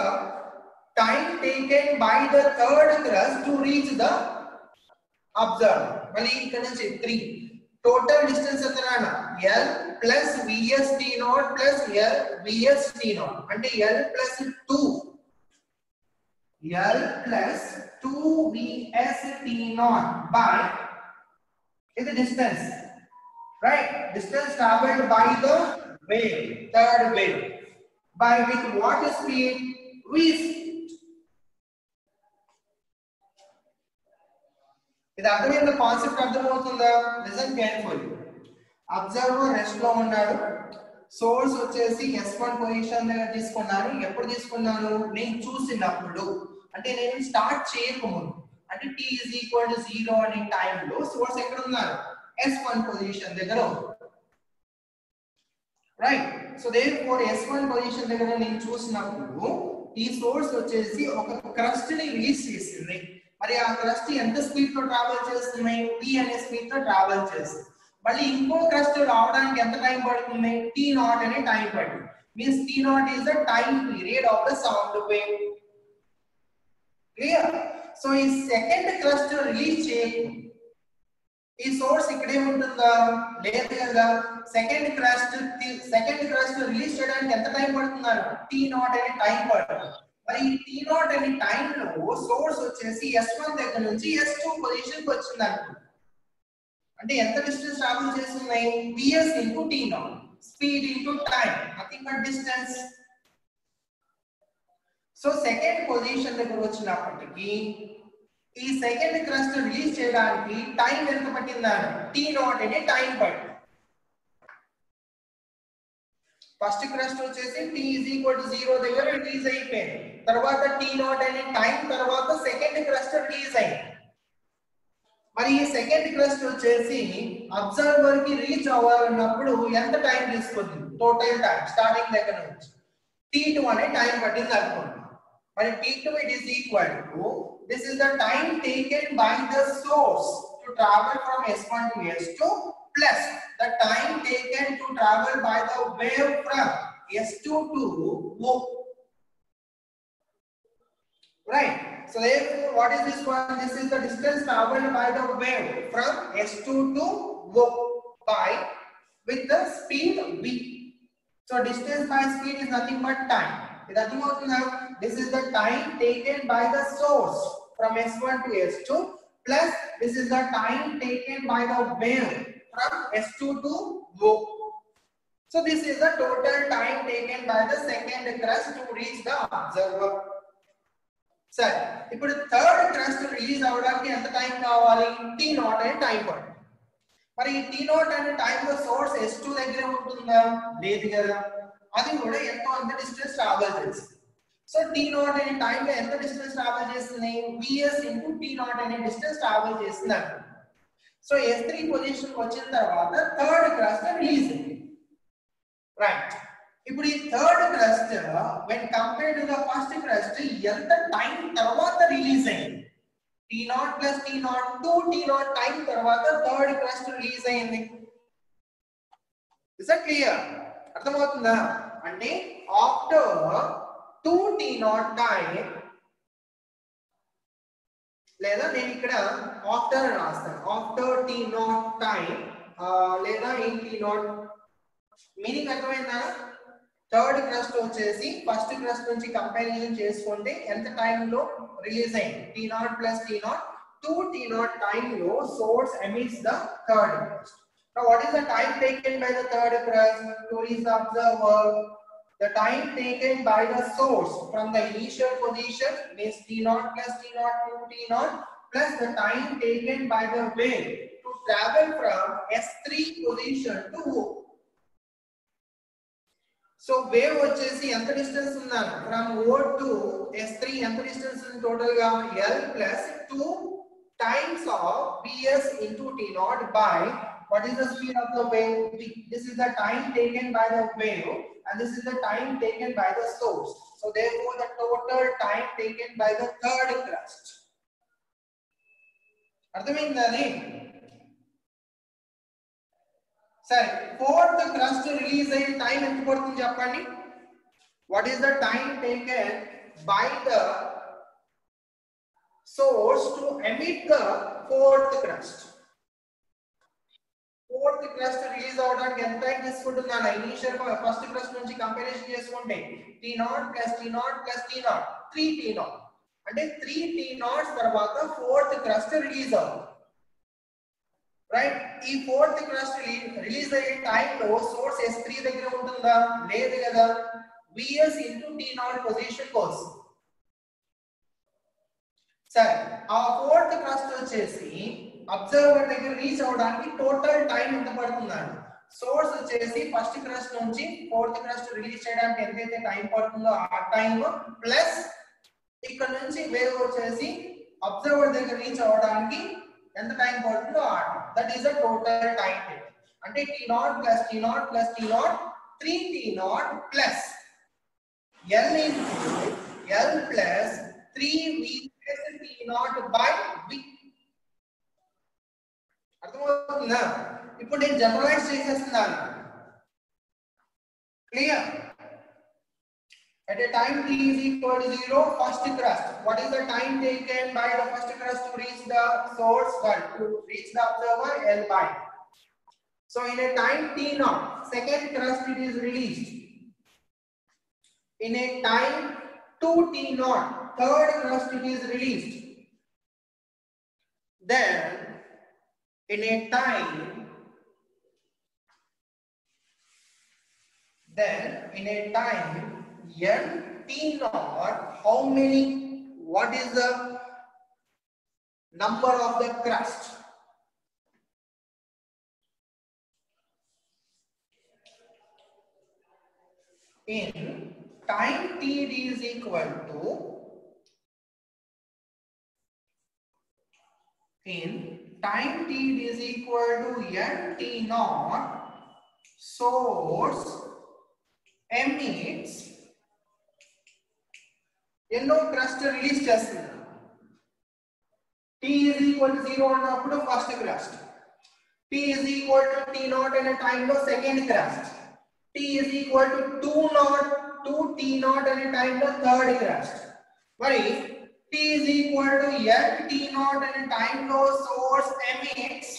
time taken by the third crust to reach the observer? మళ్ళీ ఇక్కడ నుంచి 3 టోటల్ డిస్టెన్స్ ఎంతనా? L plus Vs T0 plus L Vs T0 అంటే L plus 2 Vs T0 by is the distance, right? Distance traveled by the wave, third wave, by with what speed? V speed. ఇది అర్థమైందా? Concept అర్థమవుతుందా? Listen carefully. Observer rest లో ఉన్నాడు. Source వచ్చేసి S1 position దగ్గర తీసుకున్నాను. ఎప్పుడు తీసుకున్నాను? నేను చూసినప్పుడు, అంటే నేను స్టార్ట్ చేయకముందు. అంటే T is equal to 0 అనే టైంలో సోర్స్ ఎక్కడ ఉన్నారు? S1 పొజిషన్ దగ్గర ఉంది. Right, so therefore S1 position దగ్గర నేను చూసినప్పుడు ఈ సోర్స్ వచ్చేసి ఒక క్రస్ట్ ని రిలీజ్ చేసింది. మరి ఆ క్రస్ట్ ఎంత స్పీడ్ తో ట్రావెల్ చేస్తుంది? T అనే స్పీడ్ తో ట్రావెల్ చేస్తుంది. మళ్ళీ ఇంకో క్రస్ట్ రావడానికి ఎంత టైం పడుతుంది? T0 అనే టైం పడుతుంది. Means T0 is the time period of the sound wave. Clear? So ఈ సెకండ్ క్రస్ట్ రిలీజ్ చేయి, ఈ సోర్స్ ఇక్కడే ఉంటుందా? లేదు కదా. సెకండ్ క్రస్ట్ రిలీజ్ చేయడానికి ఎంత టైం పడుతుందా? T0 అనే టైం పడుతుంది. మరి T0 అనే టైంలో సోర్స్ వచ్చేసి S1 దగ్గర నుంచి S2 పొజిషన్ కి వచ్చింది అనుకో. అంటే ఎంత డిస్టెన్స్ ట్రావెల్ చేస్తున్నాయి? Vs into T0, speed into time, nothing but distance. So second position దగ్గర వచ్చినప్పటికీ ఈ సెకండ్ క్రస్ట్ రిలీజ్ చేయడానికి టైం ఎంత పట్టిందా? T0 అనే టైం పట్టింది. ఫస్ట్ క్రస్ట్ వచ్చేసి T is equal to 0 దగ్గర రిలీజ్ అయిపోయింది. తర్వాత T0 అనే టైం తర్వాత సెకండ్ క్రస్ట్ రిలీజ్ అయింది. మరి ఈ సెకండ్ క్రస్ట్ వచ్చేసి అబ్జర్వర్ కి రీచ్ అవ్వాలన్నప్పుడు ఎంత టైం తీసుకుంది? టోటల్ టైం స్టార్టింగ్ దగ్గర నుంచి T2 అనే టైం పట్టింది అనుకోండి. మరి T2 it is equal to, this is the time taken by the source to travel from S1 to S2 plus the time taken to travel by the wave from S2 to O. Right. So therefore, what is this one? This is the distance traveled by the wave from S2 to O by with the speed v. So distance by speed is nothing but time. This is the time taken by the source from S1 to S2 plus this is the time taken by the wave from S2 to O. So this is the total time taken by the second crust to reach the observer. Sir, ఇప్పుడు third crust release అవడానికి ఎంత time కావాలి? t0 అనే time పడుతుంది. మరి ఈ t0 అనే time లో సోర్స్ S2 దగ్గర ఉంటుందా? లేదు కదా. అది కూడా ఎంతో అంత డిస్టెన్స్ ట్రావెల్ చేస్తుంది. సో t0 అనే టైం లో ఎంత డిస్టెన్స్ ట్రావెల్ చేస్తుంది? vs t0 అనే డిస్టెన్స్ ట్రావెల్ చేస్తుంది అన్నమాట. సో S3 పొజిషన్ వచ్చిన తర్వాత థర్డ్ క్రస్ట్ రిలీజ్ అయింది. రైట్. ఇప్పుడు ఈ third crust when compared to the first crust ఎంత టైం తర్వాత రిలీజ్ అయింది? t0 plus t0 2t0 time తర్వాత థర్డ్ క్రస్ట్ రిలీజ్ అయింది. Is it clear? అర్థమవుతుందా? అంటే ఆఫ్టర్ 2t0 టైం లేదా నేను ఇక్కడ ఆఫ్టర్ రాస్తాను. ఆఫ్టర్ t0 టైం లేదా in t0 మీనింగ్ అర్థమైందా? థర్డ్ క్రస్ట్ వచ్చేసి ఫస్ట్ క్రస్ట్ నుంచి కంపారిజన్ చేసుకుంటే ఎంత టైం లో రిలీజ్ అయింది? t0 plus t0 2t0 time లో source emits the third crust. Now what is the time taken by the third crust to reach the observer? The time taken by the source from the initial position means t0 plus t0 2t0 plus the time taken by the wave to travel from S3 position to O. So wave వచ్చేసి ఎంత distance ఉందన్న? from O to S3 ఎంత distance ఉంది total గా? L plus 2 times of Vs into T0 by what is the speed of the wave? V. This is the time taken by the wave and this is the time taken by the source. So therefore the total time taken by the third crust. అర్థమైందా? సరే, fourth crust release అయ్యే time ఎంత పడుతుంది చెప్పండి? What is the time taken by the source to emit the fourth crust? Fourth crust release అవడానికి ఎంత time తీసుకుంటుంది అన్న? ఇనిషియల్ ఫస్ట్ క్రస్ట్ నుంచి కంపారిజన్ చేసుకుంటే t0 plus t0 plus t0 3t0 అంటే 3t0 తర్వాత ఫోర్త్ క్రస్ట్ రిలీజ్ అవుతుంది. Right. ఈ ఫోర్త్ క్రస్ట్ రిలీజ్ అయ్యే టైం లో సోర్స్ S3 దగ్గర ఉంటుందా? లేదు కదా. Vs into t0 పొజిషన్ కోసం. సరే, ఆ ఫోర్త్ క్రస్ట్ వచ్చేసి అబ్జర్వర్ దగ్గర రీచ్ అవడానికి టోటల్ టైం ఎంత పడుతుందండి? సోర్స్ వచ్చేసి ఫస్ట్ క్రస్ట్ నుంచి ఫోర్త్ క్రస్ట్ రిలీజ్ చేయడానికి ఎంతైతే టైం పడుతుందో ఆ టైం ప్లస్ ఇక్కడ నుంచి వేవ్ వచ్చేసి అబ్జర్వర్ దగ్గర రీచ్ అవడానికి ఎంత టైం పడుతుందో ఆ time. That is the total time. అంటే t0 plus t0 plus t0 3t0 plus L into L plus 3v plus t0 by v. అర్థమవుతుందా? ఇప్పుడు నేను జనరలైజ్ చేసేస్తున్నాను. Clear? At a time t is equal to 0, first crust. What is the time taken by the first crust to reach the source? Well, to reach the observer? L by. So in a time t0, second crust it is released. In a time 2t0, third crust it is released. Then in a time n t0, how many, what is the number of the crust? In time t is equal to n t0, source emits ఎన్నో crust release చేస్తుంది? t is equal to 0 అన్నప్పుడు first crust. T is equal to T naught and a time of second crust. T is equal to 2 T naught and a time of third crust. Why? T is equal to N T naught and a time of source emits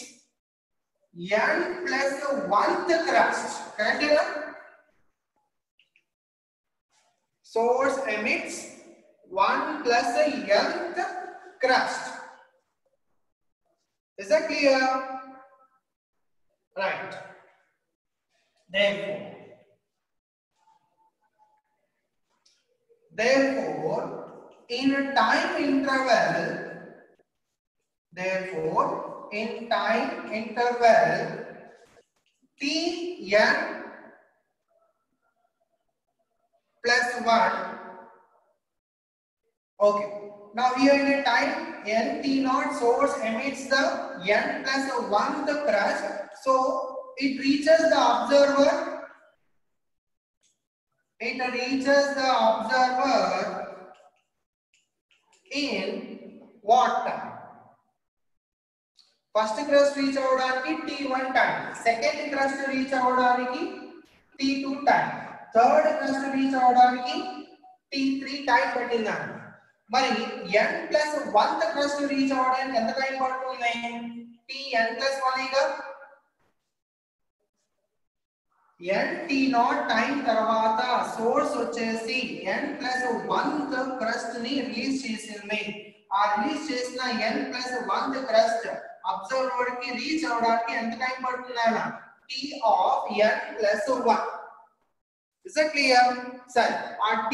N plus the 1th crust. Correct enough? Source emits 1 plus the nth crust. Is that clear? Right. Therefore, in a time interval, Tn plus 1. Okay. Now here in a time n T naught source emits the n plus 1th crust, so it reaches the observer. It reaches the observer in what time? First crust reach avvadaniki T1 time, second crust reach avvadaniki T2 time, third crust reach avvadaniki T3 time patindani. Mari n plus 1th crust reach avvadaniki enta time padutundi? Tn plus 1 iga n T naught time tarvata source vachesi n plus 1th crust ni release chesindi. Aa release chesina n plus 1th crust observer ki reach avvadaniki enta time padutundana? T of n plus 1. Is that clear? Sir, aa T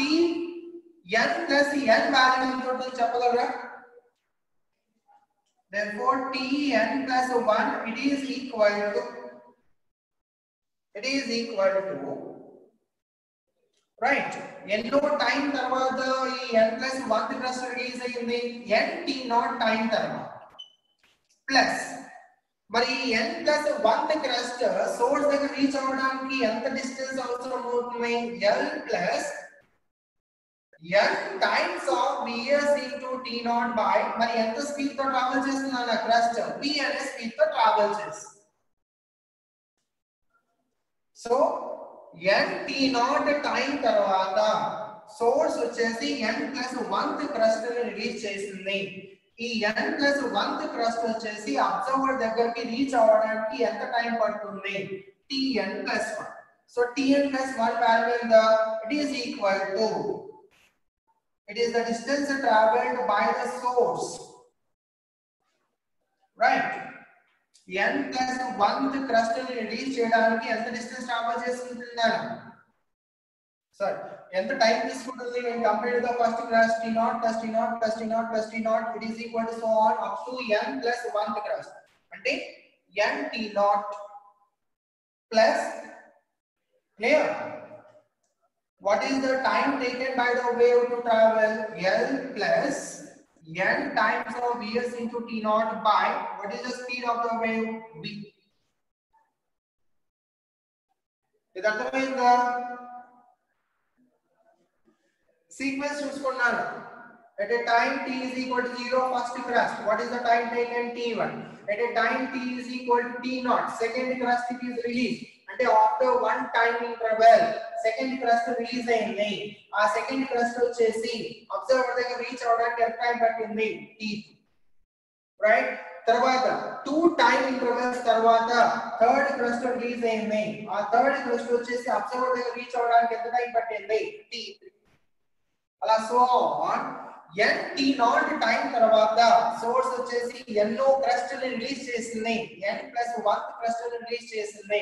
n plus n value ento cheppagalaru? Therefore T n plus 1 it is equal to right ఎన్నో time తర్వాత ఈ n plus 1th crust release అయ్యింది n T naught time తర్వాత plus మరి n plus 1th crust source దగ్గర reach అవ్వడానికి ఎంత distance అవసరం అవుతుంది? L plus n times of Vs into T naught by మరి ఎంత స్పీడ్ తో ట్రావెల్ చేస్తున్నా క్రస్ట్ v అనే స్పీడ్ తో ట్రావెల్ చేస్తుంది. So n T naught time తర్వాత సోర్స్ వచ్చేసి n plus 1th crust ని రిలీజ్ చేసింది. ఈ n plus 1th crust వచ్చేసి అబ్జర్వర్ దగ్గరికి రీచ్ అవ్వడానికి ఎంత టైం పడుతుంది? Tn plus 1. So Tn plus 1 value in the it is equal to it is the distance traveled by the source, right? n plus 1th crust ని release చేయడానికి ఎంత distance travel చేస్తుందన్న sir ఎంత time తీసుకుంటుంది when compared to the first crust T naught plus T naught plus T naught plus T naught it is equal to so on up to n plus 1th crust అంటే n T naught plus clear what is the time taken by the wave to travel? L plus n times of Vs into T naught by what is the speed of the wave? V. Is that the way the sequence చూసుకున్నాను? At a time t is equal to 0 first crust, what is the time taken? T1. At a time t is equal to T naught second crust it is released. అంటే after one time interval second crust release అయింది. ఆ second crust వచ్చేసి observer దగ్గర reach అవడానికి ఎంత time పట్టింది? T2. Right తర్వాత 2 time intervals తర్వాత థర్డ్ క్రస్ట్ రిలీజ్ అయింది. ఆ థర్డ్ క్రస్ట్ వచ్చేసి అబ్జర్వర్ దగ్గర రీచ్ అవడానికి ఎంత టైం పట్టింది? T3. అలా so on n T naught time తర్వాత సోర్స్ వచ్చేసి ఎన్నో క్రస్ట్ ని రిలీజ్ చేసింది? n plus 1th క్రస్ట్ ని రిలీజ్ చేసింది.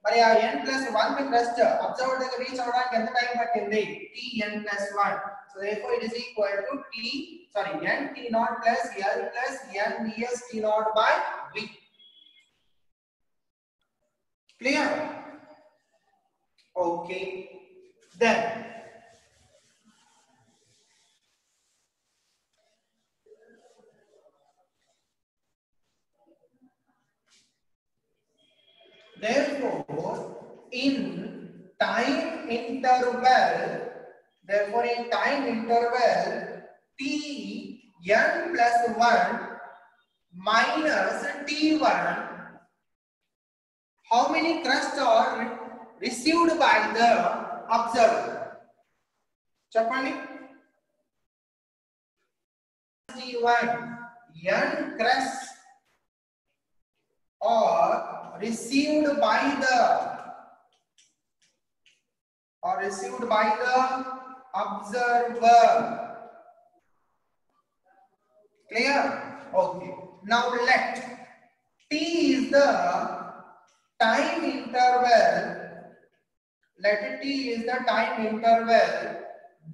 మరి ఆ n plus 1th crust observer దగ్గర రీచ్ అవడానికి ఎంత టైం పట్టింది? Tn plus 1. So therefore it is equal to n T naught plus L plus n Vs T naught by V. Clear? Okay. Then therefore in time interval T n plus 1 minus T1 how many crusts are received by the observer? చెప్పండి. T1 n crusts are received by the observer. Clear? Okay. Now let T is the time interval. Let T is the time interval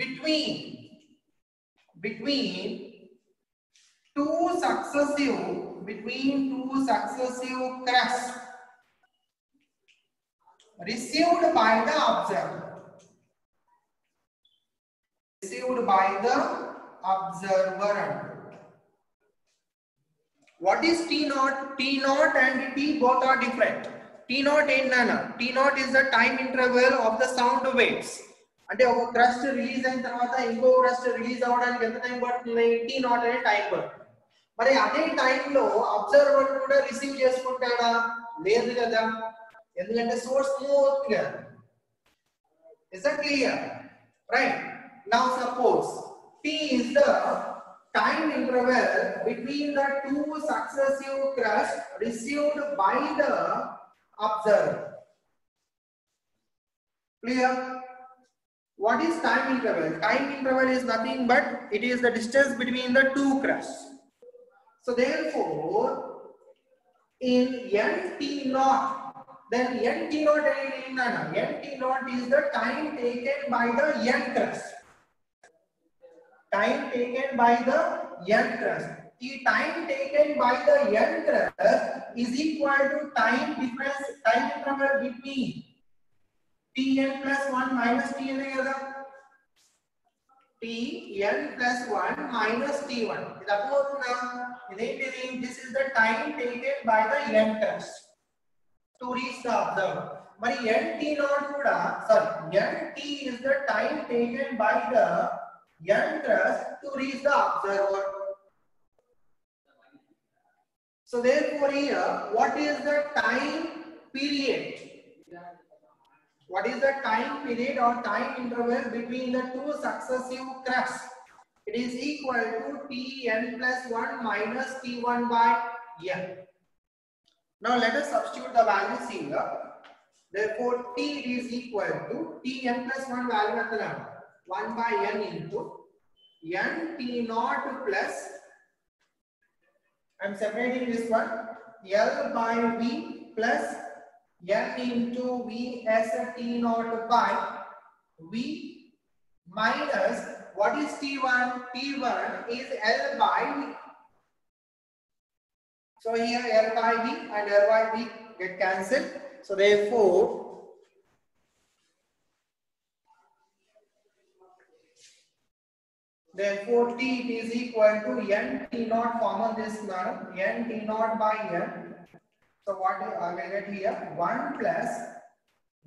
between two successive crusts received by the observer. What is T naught? T naught and T both are different. T naught and nana. T naught is the time interval of the sound waves. అంటే ఒక crust release అయిన తర్వాత ఇంకో crust release అవ్వడానికి ఎంత time పడుతుంది? T naught అనే time పడుతుంది. మరి అదే టైంలో అబ్జర్వర్ కూడా రిసీవ్ చేసుకుంటాడా? లేదు కదా, ఎందుకంటే సోర్స్ మూవ్ అవుతుంది కదా. Is that clear? Right. Now suppose T is the time interval between the two successive crusts received by the observer. Clear? What is time interval? Time interval is nothing but it is the distance between the two crusts. So therefore, in nt naught, then nt naught is the time taken by the n crust. Time taken by the n crust. The time taken by the n crust is equal to time interval between Tn plus 1 minus Tn kada. Tn plus 1 minus T1. This is the time taken by the n crust to reach the observer. But nt is the time taken by the n crust to reach the observer. So therefore here, what is the time period? What is the time period or time interval between the two successive crusts? It is equal to Tn plus 1 minus T1 by n. Now let us substitute the values here. Therefore T is equal to Tn plus 1 value at 1 by n into n T naught plus, I am separating this one, L by V plus n into V as a T naught by V minus, what is T1? T1 is L by V. So here L by V and L by V get cancelled. So therefore T is equal to n T naught, common this now, n T naught by n. So what I will get here? 1 plus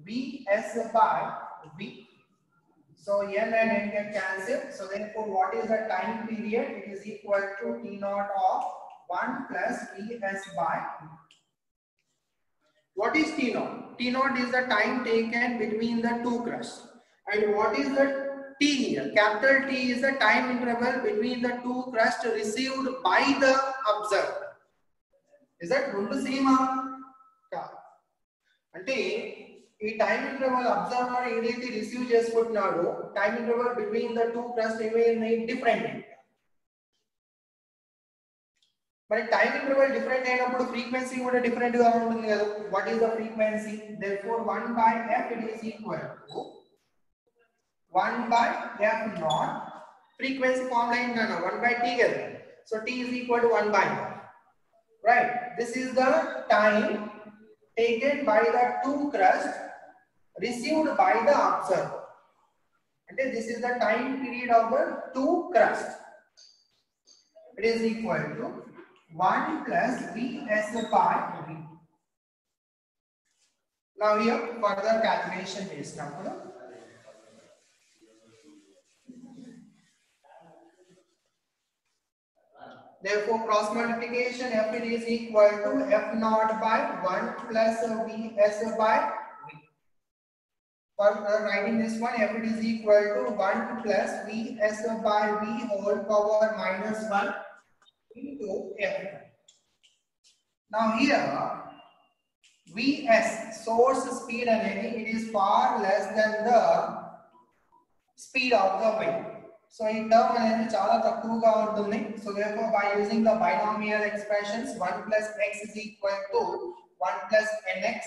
Vs by V. So n and n get cancelled. So therefore what is the time period? It is equal to T naught of 1 plus Vs by V. What is T naught? T naught is the time taken between the two crusts. And what is the T here? Capital T is the time interval between the two crusts received by the observer. Is that రెండు సేమా? అంటే ఈ time interval observer ఏదైతే receive చేసుకుంటున్నాడో time interval between the two crest ఏమైంది? Different. మరి time interval different అయినప్పుడు frequency కూడా డిఫరెంట్ గా ఉంటుంది కదా. What is the frequency? therefore 1 by f it is equal to 1 by f naught. Frequency formula ఏంటన్నా? 1 by t కదా. So t is equal to 1 by f. Right. This is the time taken by the two crusts received by the observer. And this is the time period of the two crusts. It is equal to 1 plus Vs by V. Now here further calculation is now. Therefore, cross multiplication f it is equal to f naught by 1 plus vs by v. For writing this one, f it is equal to 1 plus vs by v whole power minus 1 into f. Now here, vs source speed energy, it is far less than the speed of the wind. So in term అనేది చాలా తక్కువగా ఉంటుంది. So therefore by using the binomial expressions 1 plus x is equal to 1 plus nx.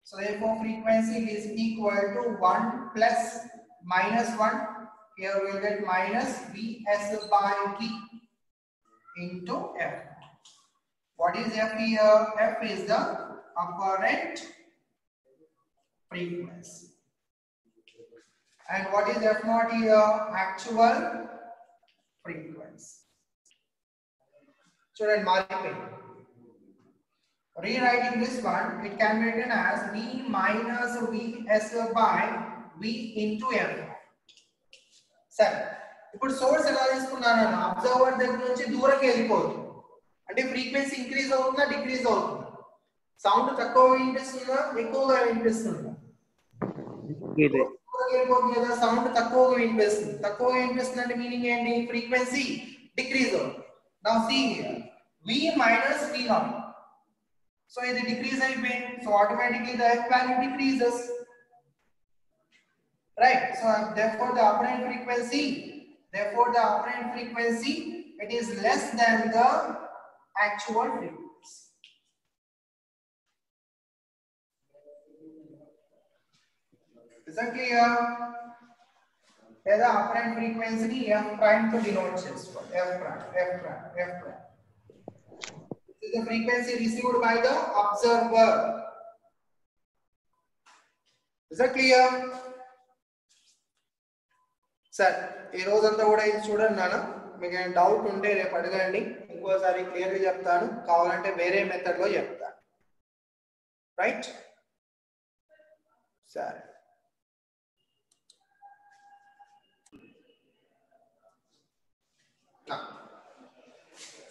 So therefore frequency is equal to 1 plus minus 1. Here we will get minus vs by v into f. What is f here? F is the apparent frequency. And what is f naught here? Actual frequency. Student, rewriting this one, it can be written as v minus vs by v into f. Sir, ఇప్పుడు source ఎలా తీసుకున్నాను? Observer దగ్గర నుంచి దూరంగా వెళ్ళిపోతుంది. అంటే frequency increase అవుతుందా, decrease అవుతుందా? సౌండ్ తక్కువగా వినిపిస్తుందా, ఎక్కువగా వినిపిస్తుందా? సౌండ్ తక్కువగా వినిపిస్తుంది. తక్కువగా వినిపిస్తుంది అంటే మీనింగ్ ఏంటి? ఫ్రీక్వెన్సీ డిక్రీజ్ అవుతుంది. Now see here v minus v naught. So ఇది డిక్రీజ్ అయిపోయింది. So automatically the f value decreases. Right? So therefore the apparent frequency it is less than the actual frequency. Is that clear? The apparent frequency f prime to denote చేసుకోవాలి. f prime. This is the frequency received by the observer. Is that clear? Sir, ఈ రోజంతా కూడా ఇది చూడండి నాన్న. మీకు ఏమైనా doubt ఉంటే రేపు అడగండి. ఇంకోసారి క్లియర్ గా చెప్తాను. కావాలంటే వేరే మెథడ్ లో చెప్తాను. రైట్? సరే.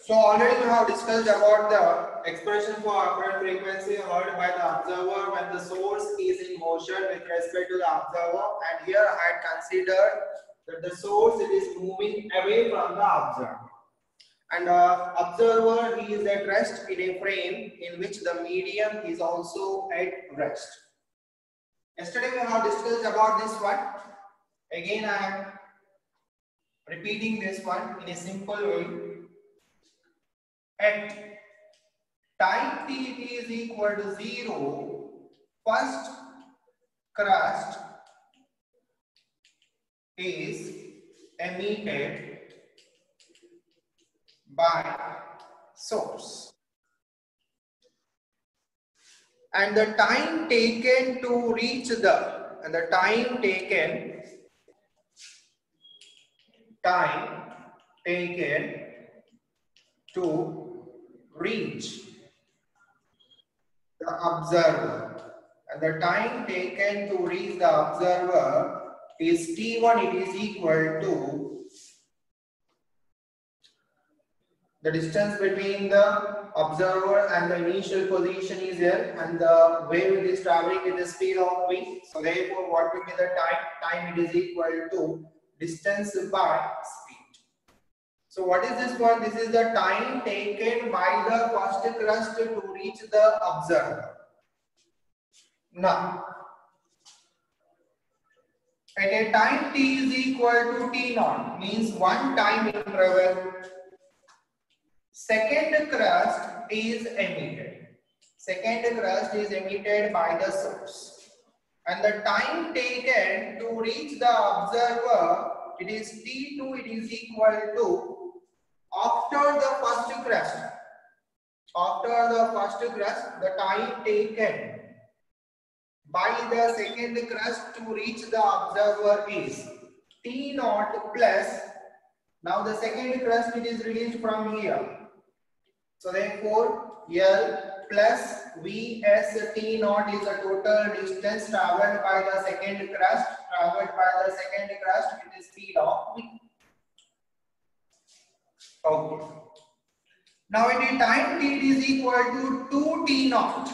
So already we have discussed about the expression for apparent frequency heard by the observer when the source is in motion with respect to the observer, and here I had considered that the source it is moving away from the observer, and the observer he is at rest in a frame in which the medium is also at rest. Yesterday we have discussed about this one. Again I am repeating this one in a simple way. At time t is equal to 0, first crust is emitted by source, and the time taken to reach the to reach the observer, and the time taken to reach the observer is t1. It is equal to the distance between the observer and the initial position is L, and the wave is traveling with the speed of v. So therefore what will be the time it is equal to distance by speed. So what is this one? This is the time taken by the first crust to reach the observer. Now, at a time t is equal to t naught, means one time interval, second crust is emitted by the source, and the time taken to reach the observer it is t2. It is equal to after the first crust, the time taken by the second crust to reach the observer is t naught plus, now the second crust it is released from here, so therefore L plus vs t naught is the total distance traveled by the second crust. It is speed of v. Okay. Now at a time t is equal to 2t naught.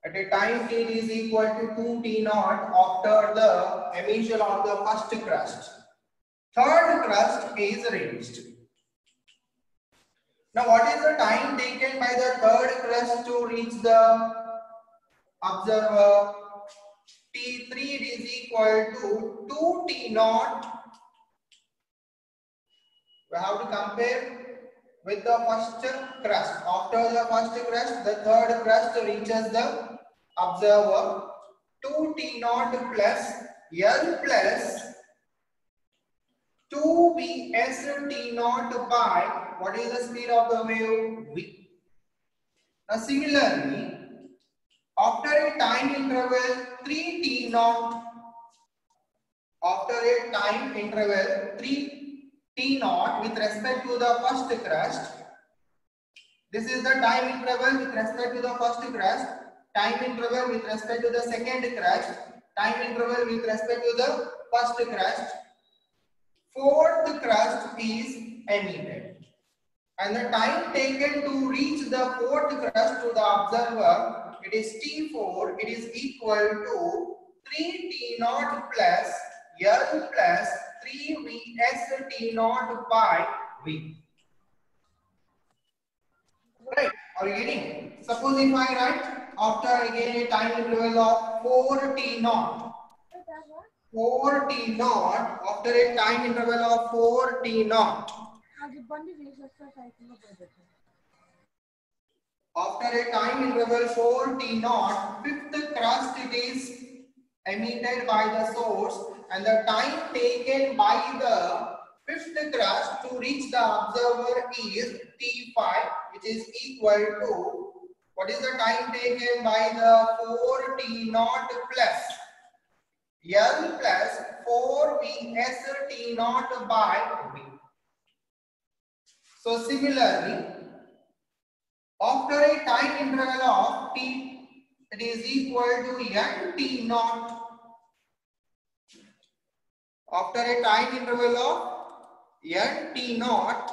At a time t is equal to 2t naught after the emission of the first crust. Third crust is reached. Now what is the time taken by the third crust to reach the observer? T3 is equal to 2t naught. We have to compare with the first crust. After the first crust, the third crust reaches the observer. 2t naught plus L plus 2Vs t naught by what is the speed of the wave? V. Now similarly, after a time interval 3t naught, after a time interval 3t naught with respect to the first crust, this is the time interval with respect to the first crust, time interval with respect to the second crust, time interval with respect to the first crust. Fourth crust is emitted, and the time taken to reach the fourth crust to the observer, it is T4. It is equal to 3t naught plus L plus 3Vs t naught by V. Right? Are you getting? Suppose if I write after again a time interval of 4t naught. 4t naught, after a time interval of 4t naught. After a time interval 4t naught, fifth crust it is emitted by the source, and the time taken by the fifth crust to reach the observer is T5, which is equal to, what is the time taken by the 4t naught plus L plus 4Vs t naught by V. So similarly, after a time interval of t, it is equal to n t naught. After a time interval of n t naught,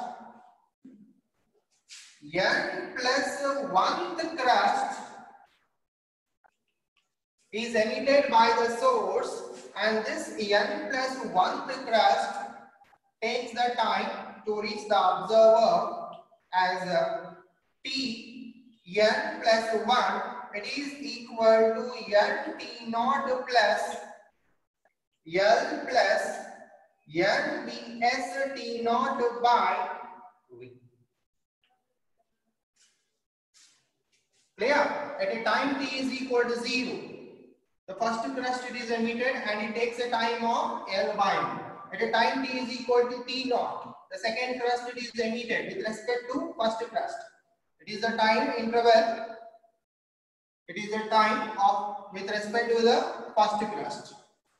n plus 1th crust is emitted by the source, and this n plus 1th crust takes the time to reach the observer as t n plus 1. It is equal to n t naught plus L plus n Vs t naught by V. Clear? At a time t is equal to 0, the first crust it is emitted and it takes a time of L by V. At a time t is equal to t naught, the second crust it is emitted with respect to first crust. It is the time interval. It is the time of with respect to the first crust.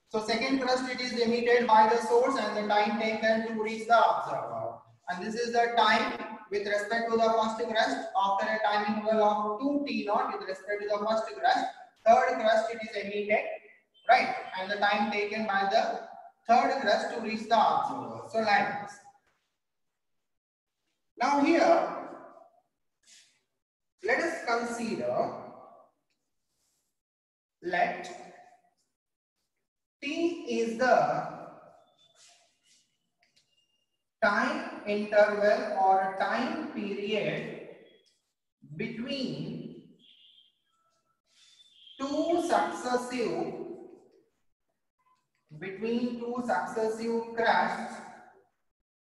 So second crust it is emitted by the source and the time taken to reach the observer. And this is the time with respect to the first crust after a time interval of 2t naught with respect to the first crust. Third crust it is emitted, right? And the time taken by the third crust to reach the observer. So like this. Now here, let us consider, let t is the time interval or time period between two successive crusts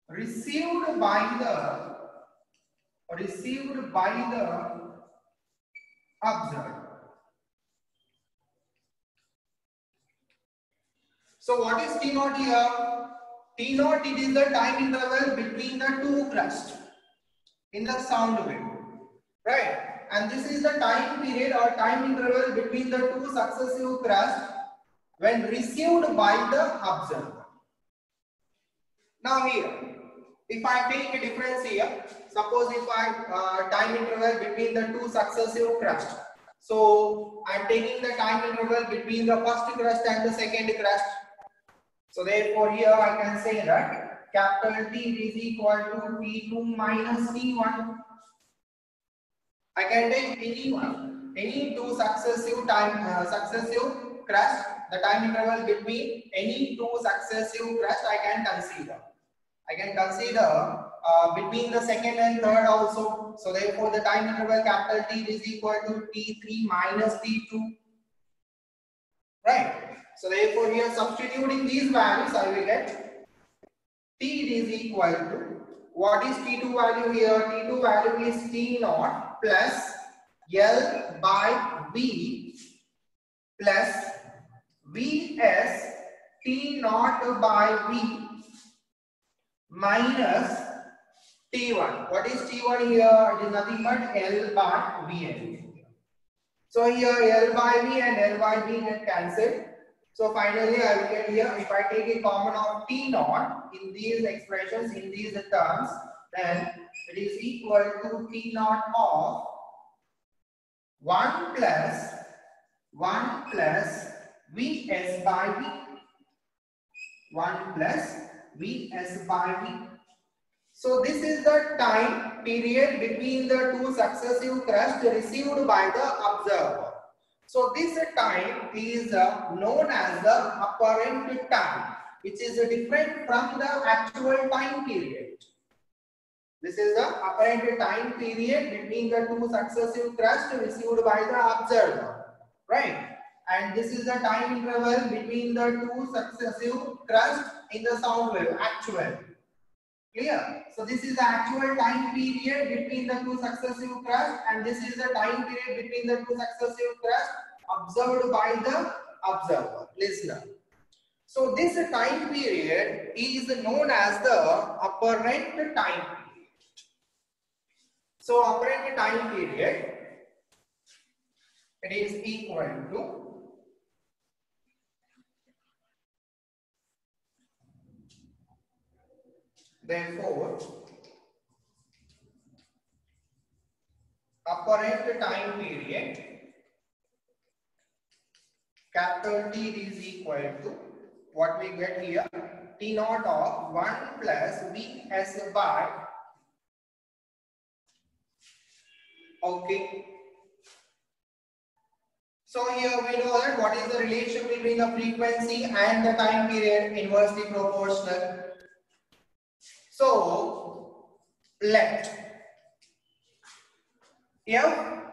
received by the observer. So what is T naught here? T naught, it is the time interval between the two crusts in the sound wave, right? And this is the time period or time interval between the two successive crusts when received by the observer. Now here, if I take a difference here, suppose if I time interval between the two successive crusts. So I am taking the time interval between the first crust and the second crust. So therefore here I can say that capital T is equal to T2 minus T1. I can take any two successive crust, the time interval between any two successive crust I can consider. I can consider between the second and third also. So therefore the time interval capital T is equal to T3 minus T2. Right. So therefore here substituting these values I will get T is equal to, what is T2 value here? T2 value is T0 plus L by V plus Vs T0 by V minus T1. What is T1 here? It is nothing but L by Vn. So here L by V and L by V get cancelled. So finally I will get here, if I take a common of T0 in these expressions, in these terms, then it is equal to T0 of 1 plus Vs by V. 1 plus Vs by V. So this is the time period between the two successive crusts received by the observer. So this time is known as the apparent time, which is different from the actual time period. This is the apparent time period between the two successive crusts received by the observer, right? And this is the time interval between the two successive crusts in the sound wave, actual. Clear? So this is the actual time period between the two successive crusts, and this is the time period between the two successive crusts observed by the observer, listener. So this time period is known as the apparent time period. So apparent time period, it is equal to therefore, apparent time period capital T is equal to what we get here, T0 of 1 plus Vs by, okay. So here we know that what is the relation between the frequency and the time period, inversely proportional. So let F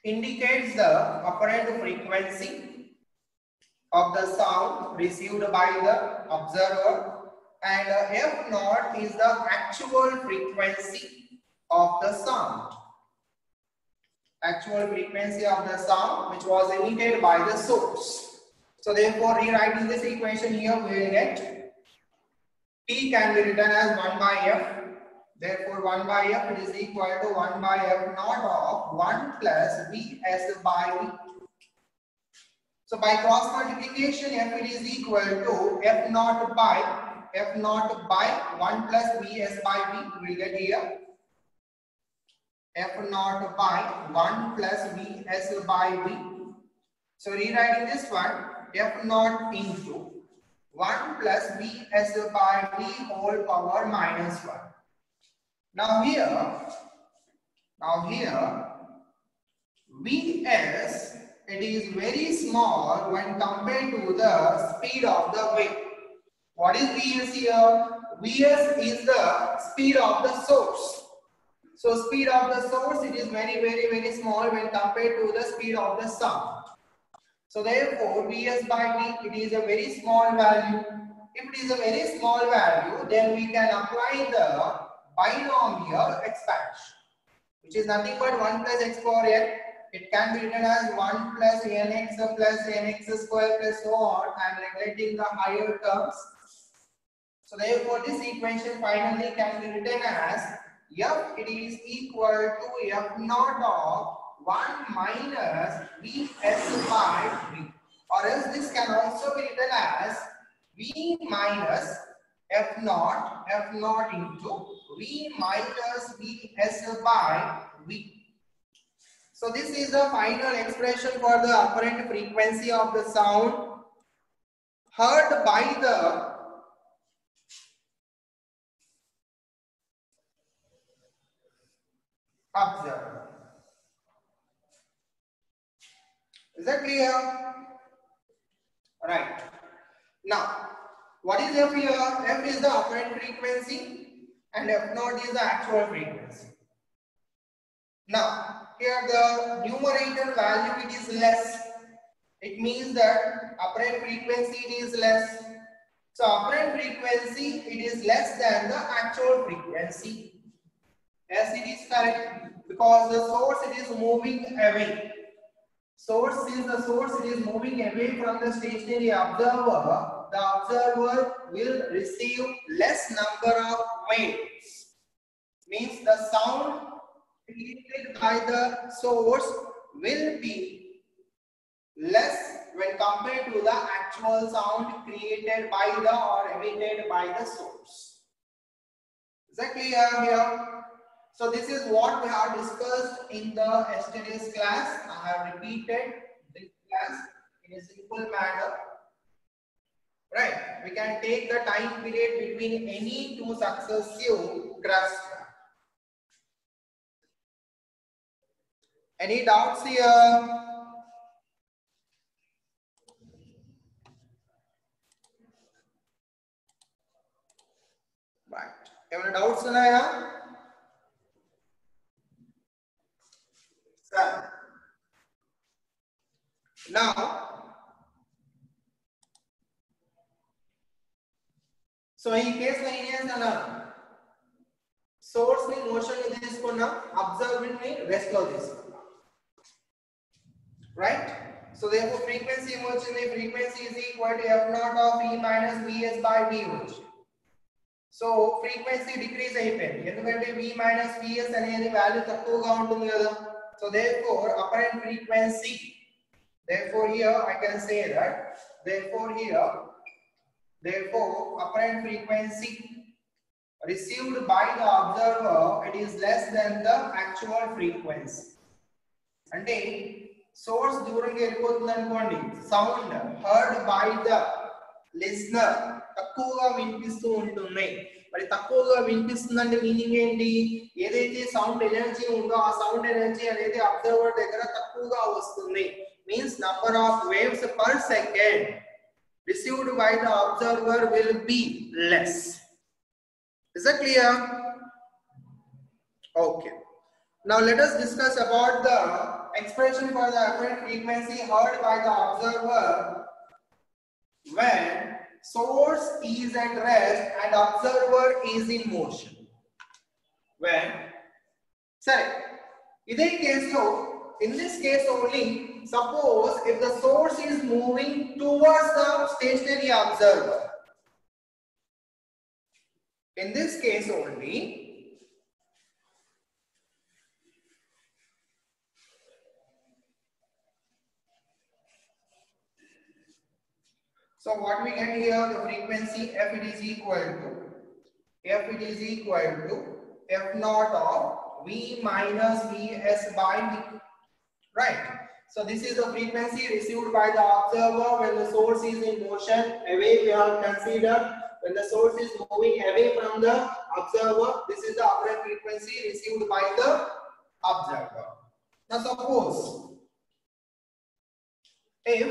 indicates the apparent frequency of the sound received by the observer, and F0 is the actual frequency of the sound. Actual frequency of the sound which was emitted by the source. So therefore rewriting this equation here we will get T can be written as 1 by F. Therefore 1 by F it is equal to 1 by F naught of 1 plus Vs by V. So by cross multiplication F it is equal to F naught by 1 plus Vs by V. We will get here F naught by 1 plus Vs by V. So rewriting this one, F naught into 1 plus Vs by V whole power minus 1. Now here Vs, it is very small when compared to the speed of the wave. What is Vs here? Vs is the speed of the source. So speed of the source, it is very small when compared to the speed of the sound. So therefore Vs by V, it is a very small value. If it is a very small value, then we can apply the binomial expansion, which is nothing but 1 plus x power n. It can be written as 1 plus nx square plus so on. I am neglecting the higher terms. So therefore this equation finally can be written as F it is equal to F naught of 1 minus Vs by V, or else this can also be written as V minus F naught into V minus Vs by V. So this is the final expression for the apparent frequency of the sound heard by the observer. Is that clear? Right. Now, what is F here? F is the apparent frequency and F naught is the actual frequency. Now, here the numerator value it is less. It means that apparent frequency it is less. So apparent frequency it is less than the actual frequency. Yes, it is correct because the source it is moving away. Source, since the source it is moving away from the stationary observer, the observer will receive less number of waves. Means the sound created by the source will be less when compared to the actual sound created by the or emitted by the source. Is that clear here? So this is what we have discussed in the yesterday's class. I have repeated this class in a simple manner. Right? We can take the time period between any two successive graphs. Any doubts here? Right. Any doubts Naya? Now, so in case source ni motion ni తీసుకున్నా observer ni rest లో తీసుకున్నా, right? So therefore frequency ఏమొచ్చింది? Frequency is equal to f naught of E minus Vs by V వచ్చింది. So frequency decrease అయిపోయింది ఎందుకంటే V minus Vs అనేది value తక్కువగా ఉంటుంది కదా. So therefore apparent frequency, therefore here I can say that therefore apparent frequency received by the observer it is less than the actual frequency. అంటే source దూరంగా వెళ్ళిపోతుంది అనుకోండి, sound heard by the listener తక్కువగా వినిపిస్తూ ఉంటుంది. మరి తక్కువగా వినిపిస్తుందంటే మీనింగ్ ఏంటి? ఏదైతే సౌండ్ ఎనర్జీ ఉందో ఆ సౌండ్ ఎనర్జీ అనేది అబ్జర్వర్ దగ్గర తక్కువగా వస్తుంది. Means number of waves per second received by the observer will be less. Is that clear? Okay. Now let us discuss about the expression for the apparent frequency heard by the observer when source is at rest and observer is in motion. When, sorry, in this case only, suppose if the source is moving towards the stationary observer, in this case only, so what we get here, the frequency f it is equal to f naught of V minus Vs by V, right? So this is the frequency received by the observer when the source is in motion away. We have considered when the source is moving away from the observer, this is the apparent frequency received by the observer. Now suppose if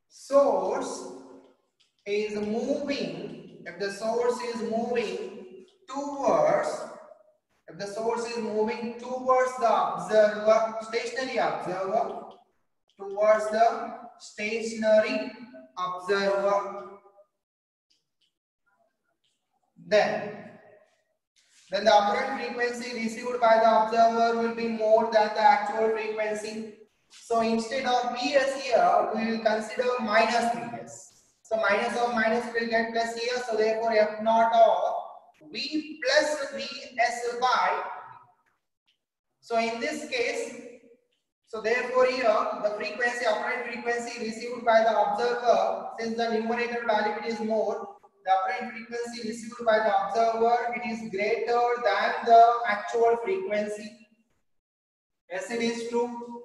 source is moving, if the source is moving towards the observer, stationary observer, towards the stationary observer, then the apparent frequency received by the observer will be more than the actual frequency. So instead of Vs here, we will consider minus Vs. So minus of minus will get plus here. So therefore f naught of V plus Vs by. So in this case, so therefore here the frequency, apparent frequency received by the observer, since the numerator value is more, the apparent frequency received by the observer it is greater than the actual frequency. Yes, it is true.